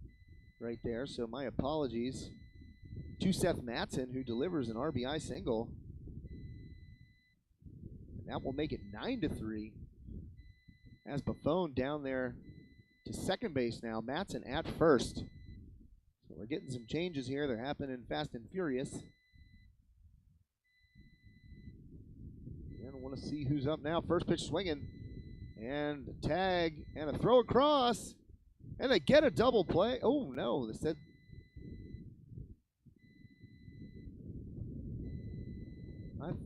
right there. So my apologies to Seth Matson, who delivers an RBI single. And that will make it 9-3. As Buffone down there to second base now. Matson at first. So we're getting some changes here. They're happening fast and furious. And I want to see who's up now. First pitch swinging. And a tag and a throw across. And they get a double play. Oh, no. They said. I've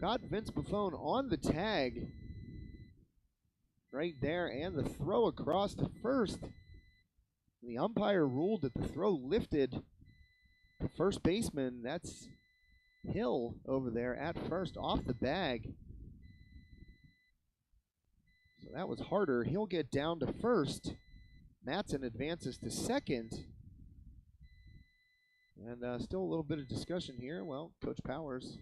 got Vince Buffone on the tag right there. And the throw across to first. The umpire ruled that the throw lifted the first baseman. That's Hill over there at first off the bag. So that was harder. He'll get down to first. Matson advances to second. And still a little bit of discussion here. Well, Coach Powers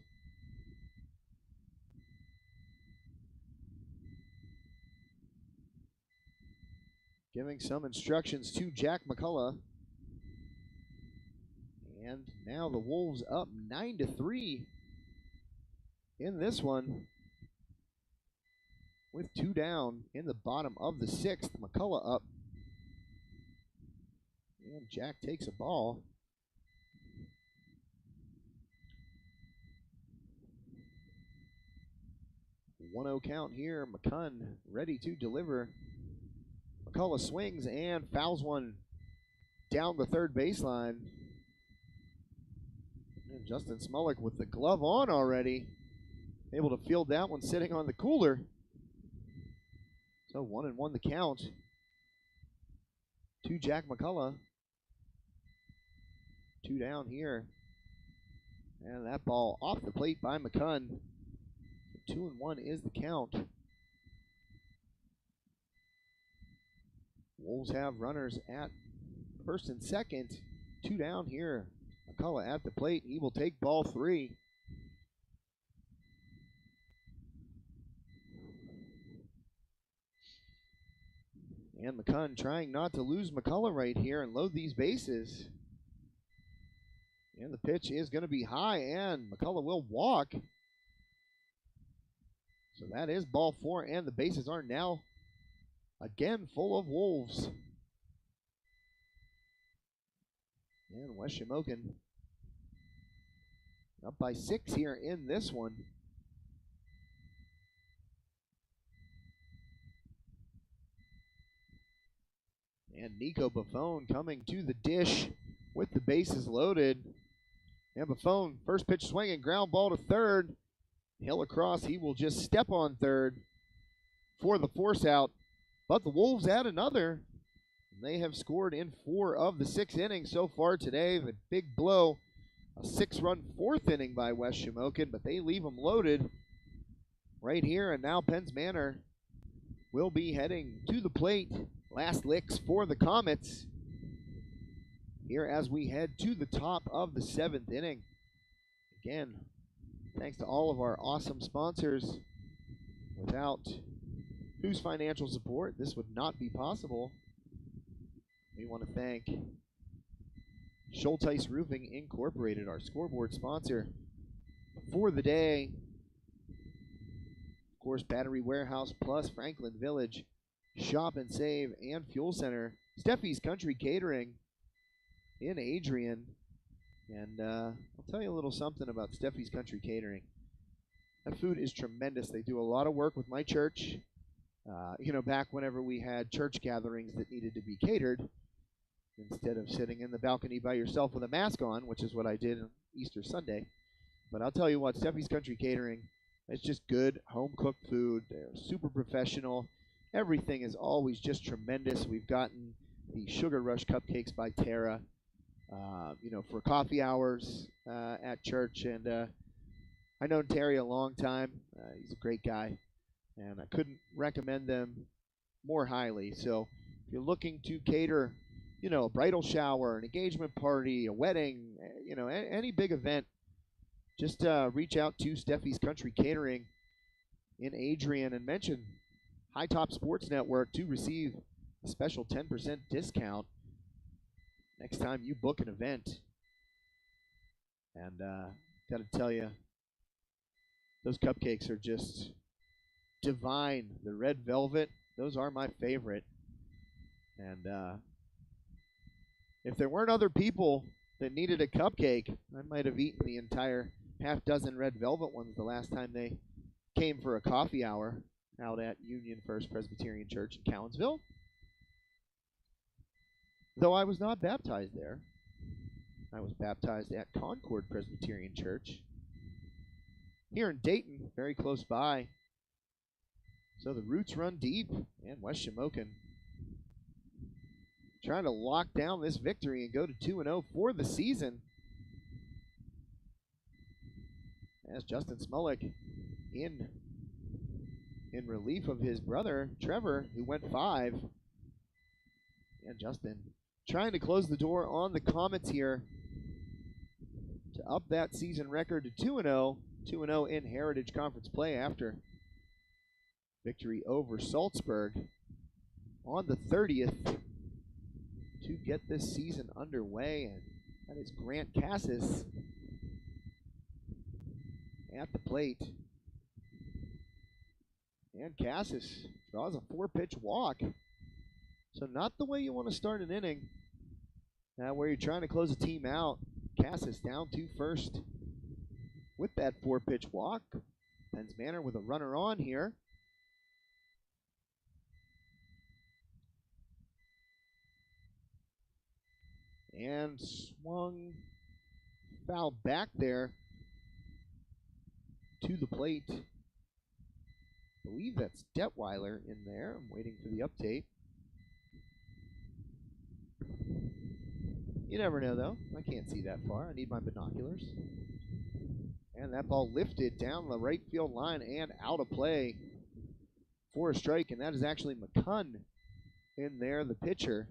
giving some instructions to Jack McCullough. And now the Wolves up 9-3 in this one. With two down in the bottom of the sixth. McCullough up. And Jack takes a ball. 1-0 count here. McCunn ready to deliver. McCullough swings and fouls one down the third baseline. And Justin Smolik with the glove on already. Able to field that one sitting on the cooler. So 1-1 the count to Jack McCullough. 2 down here. And that ball off the plate by McCunn. 2-1 is the count. Wolves have runners at first and second. 2 down here. McCullough at the plate. He will take ball 3. And McCunn trying not to lose McCullough right here and load these bases. And the pitch is going to be high, and McCullough will walk. So that is ball 4, and the bases are now again full of Wolves. And West Shamokin up by 6 here in this one. And Nico Buffone coming to the dish with the bases loaded. And Buffone, first pitch swinging, ground ball to third. Hill across, he will just step on third for the force out. But the Wolves add another. They have scored in 4 of the 6 innings so far today. The big blow, a 6-run 4th inning by West Shamokin, but they leave them loaded right here. And now Penn's Manor will be heading to the plate. Last licks for the Comets here as we head to the top of the 7th inning. Again, thanks to all of our awesome sponsors. Without whose financial support, this would not be possible. We want to thank Schulteis Roofing Incorporated, our scoreboard sponsor for the day. Of course, Battery Warehouse Plus, Franklin Village, Shop and Save, and Fuel Center. Steffi's Country Catering in Adrian. And I'll tell you a little something about Steffi's Country Catering. That food is tremendous. They do a lot of work with my church. Back whenever we had church gatherings that needed to be catered, instead of sitting in the balcony by yourself with a mask on, which is what I did on Easter Sunday. But I'll tell you what, Steffi's Country Catering, it's just good home-cooked food. They're super professional. Everything is always just tremendous. We've gotten the Sugar Rush cupcakes by Tara, for coffee hours at church. And I've known Terry a long time. He's a great guy, and I couldn't recommend them more highly. So if you're looking to cater, a bridal shower, an engagement party, a wedding, any big event, just reach out to Steffi's Country Catering in Adrian and mention High Top Sports Network to receive a special 10% discount next time you book an event. And got to tell you, those cupcakes are just divine. The red velvet, those are my favorite. And if there weren't other people that needed a cupcake, I might have eaten the entire half dozen red velvet ones the last time they came for a coffee hour out at Union First Presbyterian Church in Cowansville. Though I was not baptized there. I was baptized at Concord Presbyterian Church here in Dayton, very close by. So the roots run deep, and West Shamokin trying to lock down this victory and go to 2-0 for the season. As Justin Smolik in relief of his brother, Trevor, who went 5. And Justin trying to close the door on the Comets here to up that season record to 2-0. 2-0 in Heritage Conference play after victory over Salzburg on the 30th to get this season underway. And that is Grant Cassis at the plate. And Cassis draws a 4-pitch walk. So not the way you want to start an inning. Now where you're trying to close a team out. Cassis down to first with that 4-pitch walk. Penn's Manor with a runner on here. And swung foul back there to the plate. I believe that's Detweiler in there. I'm waiting for the update. You never know, though. I can't see that far. I need my binoculars. And that ball lifted down the right field line and out of play for a strike. And that is actually McCunn in there, the pitcher.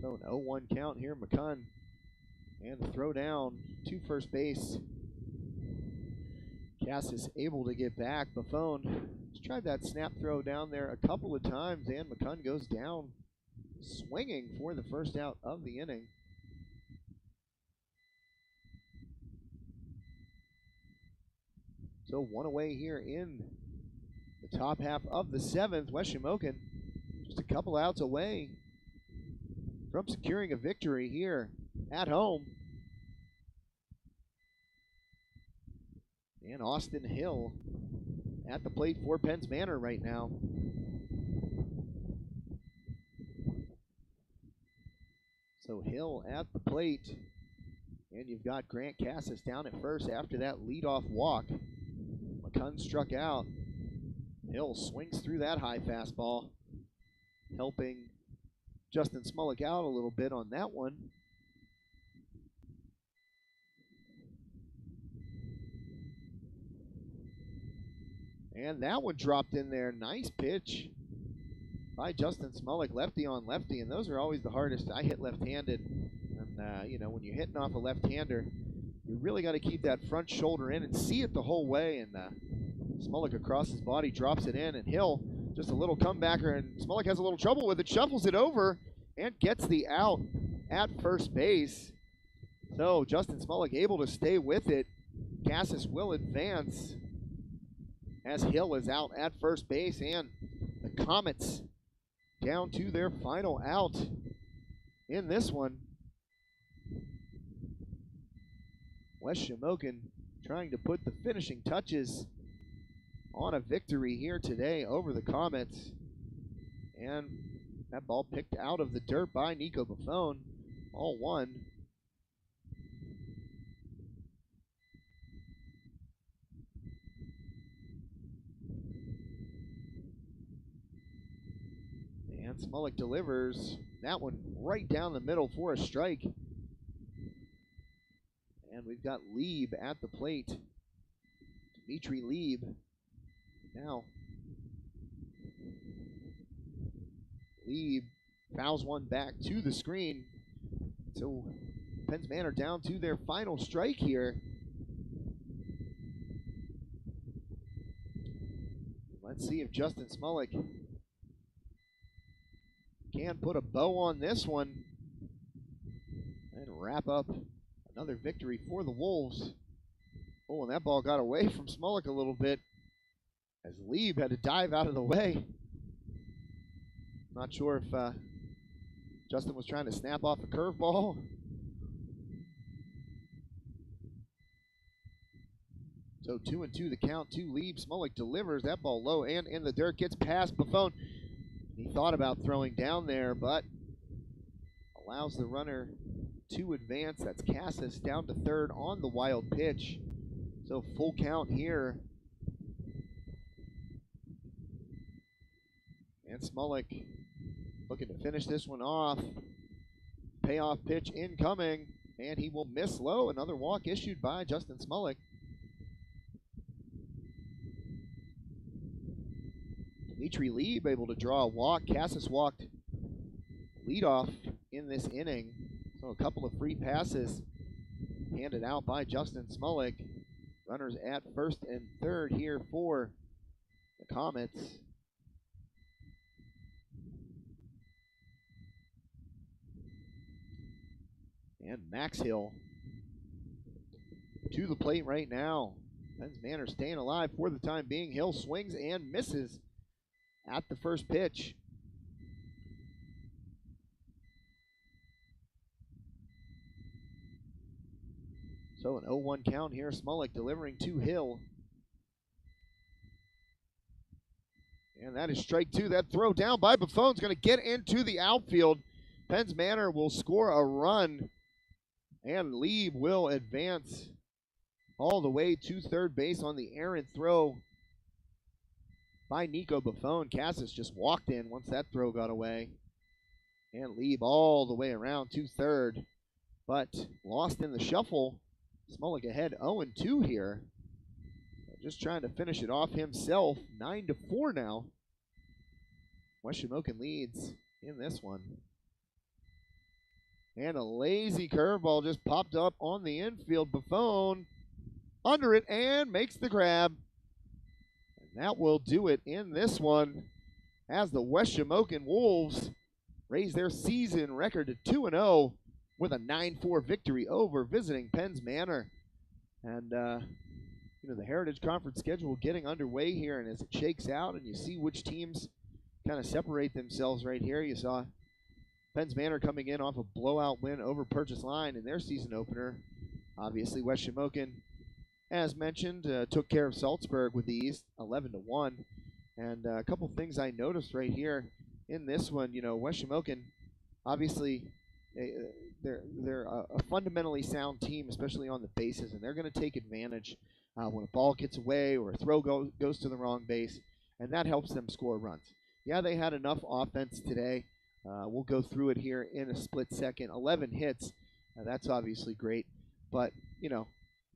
So an 0-1 count here, McCunn. And the throw down to first base. Cassis able to get back. Buffon has tried that snap throw down there a couple of times, and McCunn goes down swinging for the first out of the inning. So one away here in the top half of the seventh. West Shamokin just a couple outs away from securing a victory here at home. And Austin Hill at the plate for Penn's Manor right now. So Hill at the plate. And you've got Grant Cassis down at first after that leadoff walk. McCunn struck out. Hill swings through that high fastball, helping Justin Smolik out a little bit on that one. And that one dropped in there. Nice pitch by Justin Smolik, lefty on lefty, and those are always the hardest. I hit left-handed, and when you're hitting off a left-hander, you really got to keep that front shoulder in and see it the whole way. And Smolik across his body drops it in, and Hill just a little comebacker, and Smolik has a little trouble with it, shuffles it over, and gets the out at first base. So Justin Smolik able to stay with it. Cassis will advance as Hill is out at first base, and the Comets down to their final out in this one. West Shamokin trying to put the finishing touches on a victory here today over the Comets. And that ball picked out of the dirt by Nico Buffon, all one. And Smolik delivers that one right down the middle for a strike. And we've got Lieb at the plate. Dimitri Lieb now. Lieb fouls one back to the screen. So Penn's Manor down to their final strike here. Let's see if Justin Smolik can put a bow on this one and wrap up another victory for the Wolves. Oh, and that ball got away from Smolik a little bit as Lieb had to dive out of the way. Not sure if Justin was trying to snap off a curveball. So 2-2 the count to Lieb. Smolik delivers that ball low and in the dirt, gets past Buffon. He thought about throwing down there, but allows the runner to advance. That's Cassis down to third on the wild pitch. So full count here. And Smolik looking to finish this one off. Payoff pitch incoming, and he will miss low. Another walk issued by Justin Smolik. Dimitri Lieb able to draw a walk. Cassis walked leadoff in this inning. So a couple of free passes handed out by Justin Smolik. Runners at first and third here for the Comets. And Max Hill to the plate right now. Penn's Manor staying alive for the time being. Hill swings and misses at the first pitch. So an 0-1 count here. Smolik delivering to Hill. And that is strike two. That throw down by Buffon's going to get into the outfield. Penn's Manor will score a run, and Lieb will advance all the way to third base on the errant throw by Nico Buffon. Cassis just walked in once that throw got away. And Lieb all the way around to third, but lost in the shuffle. Smolik ahead 0-2 here. Just trying to finish it off himself. 9-4 now. West Shamokin leads in this one. And a lazy curveball just popped up on the infield. Buffon under it and makes the grab. And that will do it in this one as the West Shamokin Wolves raise their season record to 2-0 with a 9-4 victory over visiting Penn's Manor. And, the Heritage Conference schedule getting underway here, and as it shakes out and you see which teams kind of separate themselves right here, you saw Penn's Manor coming in off a blowout win over Purchase Line in their season opener. Obviously, West Shamokin, as mentioned, took care of Salzburg with ease, 11-1. And a couple things I noticed right here in this one, West Shamokin, obviously, they're a fundamentally sound team, especially on the bases, and they're going to take advantage when a ball gets away or a throw goes to the wrong base, and that helps them score runs. Yeah, they had enough offense today. We'll go through it here in a split second. 11 hits, that's obviously great. But,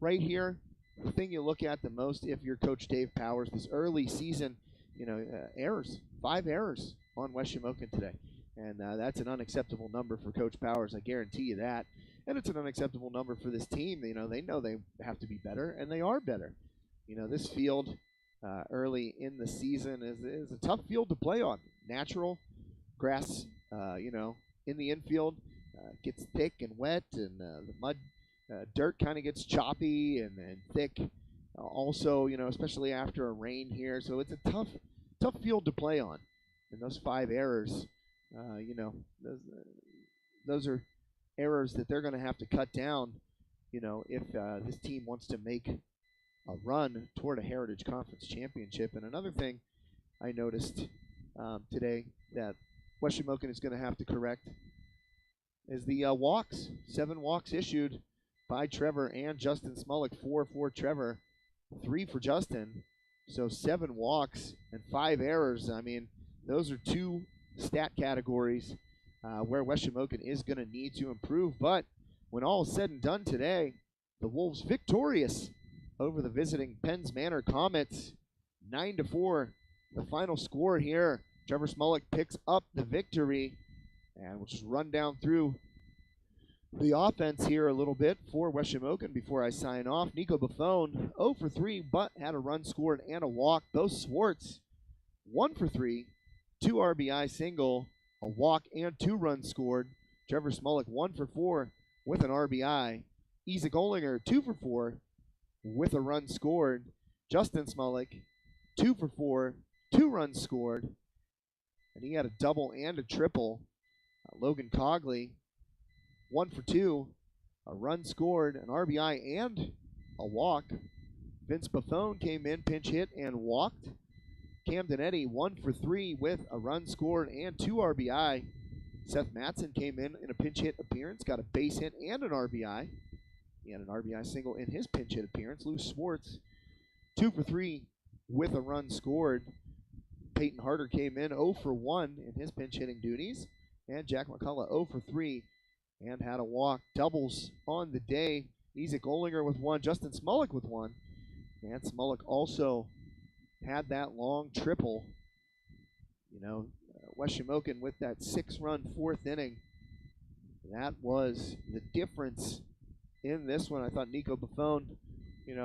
right here, the thing you look at the most if you're Coach Dave Powers, this early season, errors. 5 errors on West Shamokin today. And that's an unacceptable number for Coach Powers, I guarantee you that. And it's an unacceptable number for this team. They know they have to be better, and they are better. This field early in the season is a tough field to play on. Natural grass, in the infield gets thick and wet, and the mud, dirt kind of gets choppy and thick. Also, especially after a rain here. So it's a tough field to play on. And those 5 errors, those are errors that they're going to have to cut down, if this team wants to make a run toward a Heritage Conference championship. And another thing I noticed today that West Shamokin is going to have to correct is the walks. 7 walks issued by Trevor and Justin Smolik. 4 for Trevor, 3 for Justin. So 7 walks and 5 errors. I mean, those are 2 stat categories where West Shamokin is going to need to improve. But when all is said and done today, the Wolves victorious over the visiting Penn's Manor Comets, 9-4. The final score here. Trevor Smolik picks up the victory, and we'll just run down through the offense here a little bit for West Shamokin before I sign off. Nico Buffon, 0 for 3, but had a run scored and a walk. Bo Swartz, 1 for 3, 2 RBI single, a walk, and 2 runs scored. Trevor Smolik, 1 for 4 with an RBI. Isaac Olinger, 2 for 4 with a run scored. Justin Smolik, 2 for 4, 2 runs scored. And he had a double and a triple. Logan Cogley, 1 for 2, a run scored, an RBI, and a walk. Vince Buffon came in, pinch hit, and walked. Camden Eddy, 1 for 3 with a run scored and 2 RBI. Seth Matson came in a pinch hit appearance, got a base hit and an RBI. He had an RBI single in his pinch hit appearance. Lou Swartz, 2 for 3 with a run scored. Peyton Harder came in 0 for 1 in his pinch hitting duties. And Jack McCullough 0 for 3 and had a walk. Doubles on the day. Isaac Olinger with 1, Justin Smolik with 1. And Smolik also had that long triple. West Shamokin with that 6-run 4th inning. That was the difference in this one. I thought Nico Buffon,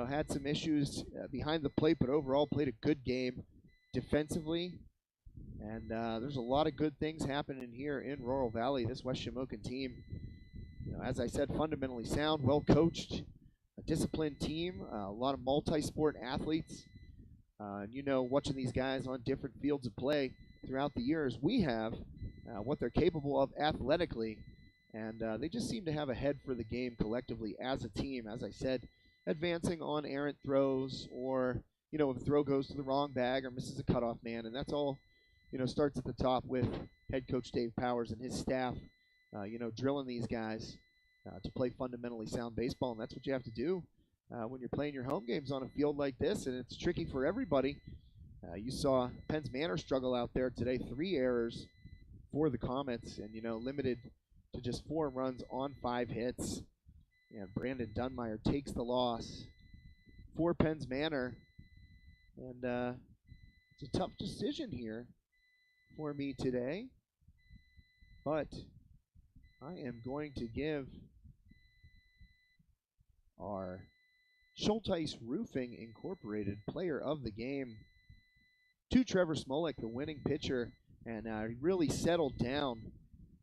had some issues behind the plate, but overall played a good game defensively. And there's a lot of good things happening here in Rural Valley. This West Shamokin team, as I said, fundamentally sound, well coached, a disciplined team, a lot of multi-sport athletes. Watching these guys on different fields of play throughout the years, we have what they're capable of athletically. And they just seem to have a head for the game collectively as a team. As I said, advancing on errant throws, or if a throw goes to the wrong bag or misses a cutoff man, and that's all. Starts at the top with head coach Dave Powers and his staff. Drilling these guys to play fundamentally sound baseball, and that's what you have to do when you're playing your home games on a field like this, and it's tricky for everybody. You saw Penn's Manor struggle out there today, 3 errors for the Comets, and limited to just 4 runs on 5 hits. And Brandon Dunmeyer takes the loss for Penn's Manor, and it's a tough decision here for me today, but I am going to give our Schulteis Roofing Incorporated Player of the Game to Trevor Smolik, the winning pitcher, and he really settled down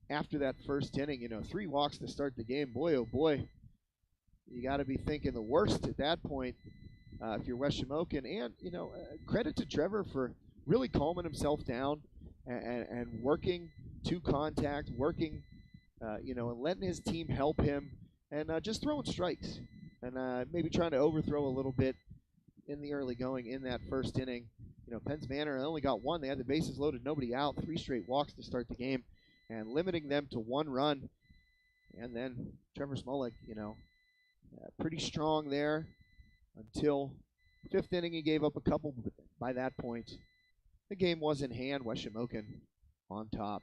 after that first inning. 3 walks to start the game. Boy, oh boy, you got to be thinking the worst at that point if you're West Shamokin. And, credit to Trevor for really calming himself down and working to contact, working, and letting his team help him, and just throwing strikes, and maybe trying to overthrow a little bit in the early going in that first inning. Penn's Manor only got 1. They had the bases loaded, nobody out, 3 straight walks to start the game, and limiting them to 1 run. And then Trevor Smolik, pretty strong there until 5th inning. He gave up a couple, but by that point, the game was in hand. West Shamokin on top.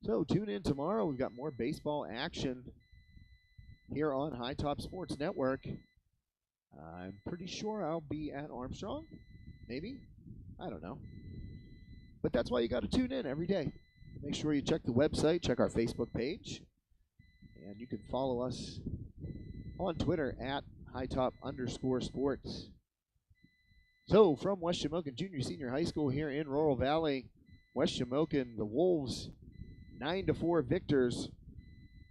So tune in tomorrow. We've got more baseball action here on High Top Sports Network. I'm pretty sure I'll be at Armstrong. Maybe. I don't know. But that's why you got to tune in every day. Make sure you check the website, check our Facebook page, and you can follow us on Twitter at hightop_sports. So from West Shamokin Junior Senior High School here in Laurel Valley, West Shamokin, the Wolves 9-4 victors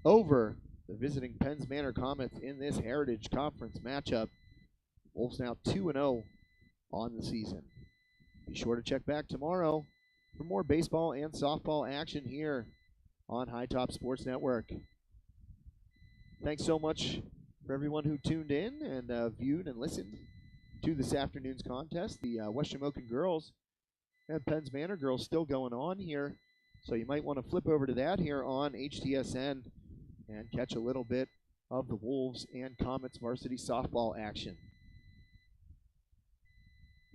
over the visiting Penn's Manor Comets in this Heritage Conference matchup. Wolves now 2-0 on the season. Be sure to check back tomorrow for more baseball and softball action here on High Top Sports Network. Thanks so much for everyone who tuned in and viewed and listened to this afternoon's contest. The West Shamokin girls and Penn's Manor girls still going on here, so you might want to flip over to that here on HTSN and catch a little bit of the Wolves and Comets varsity softball action.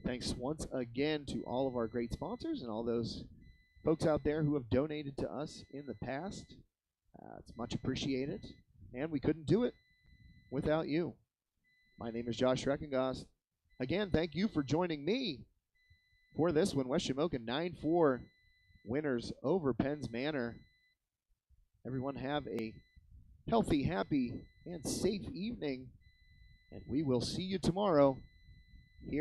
Thanks once again to all of our great sponsors and all those folks out there who have donated to us in the past. It's much appreciated, and we couldn't do it without you. My name is Josh Reckengast. Again, thank you for joining me for this one. West Shamokin 9-4 winners over Penn's Manor. Everyone have a healthy, happy, and safe evening, and we will see you tomorrow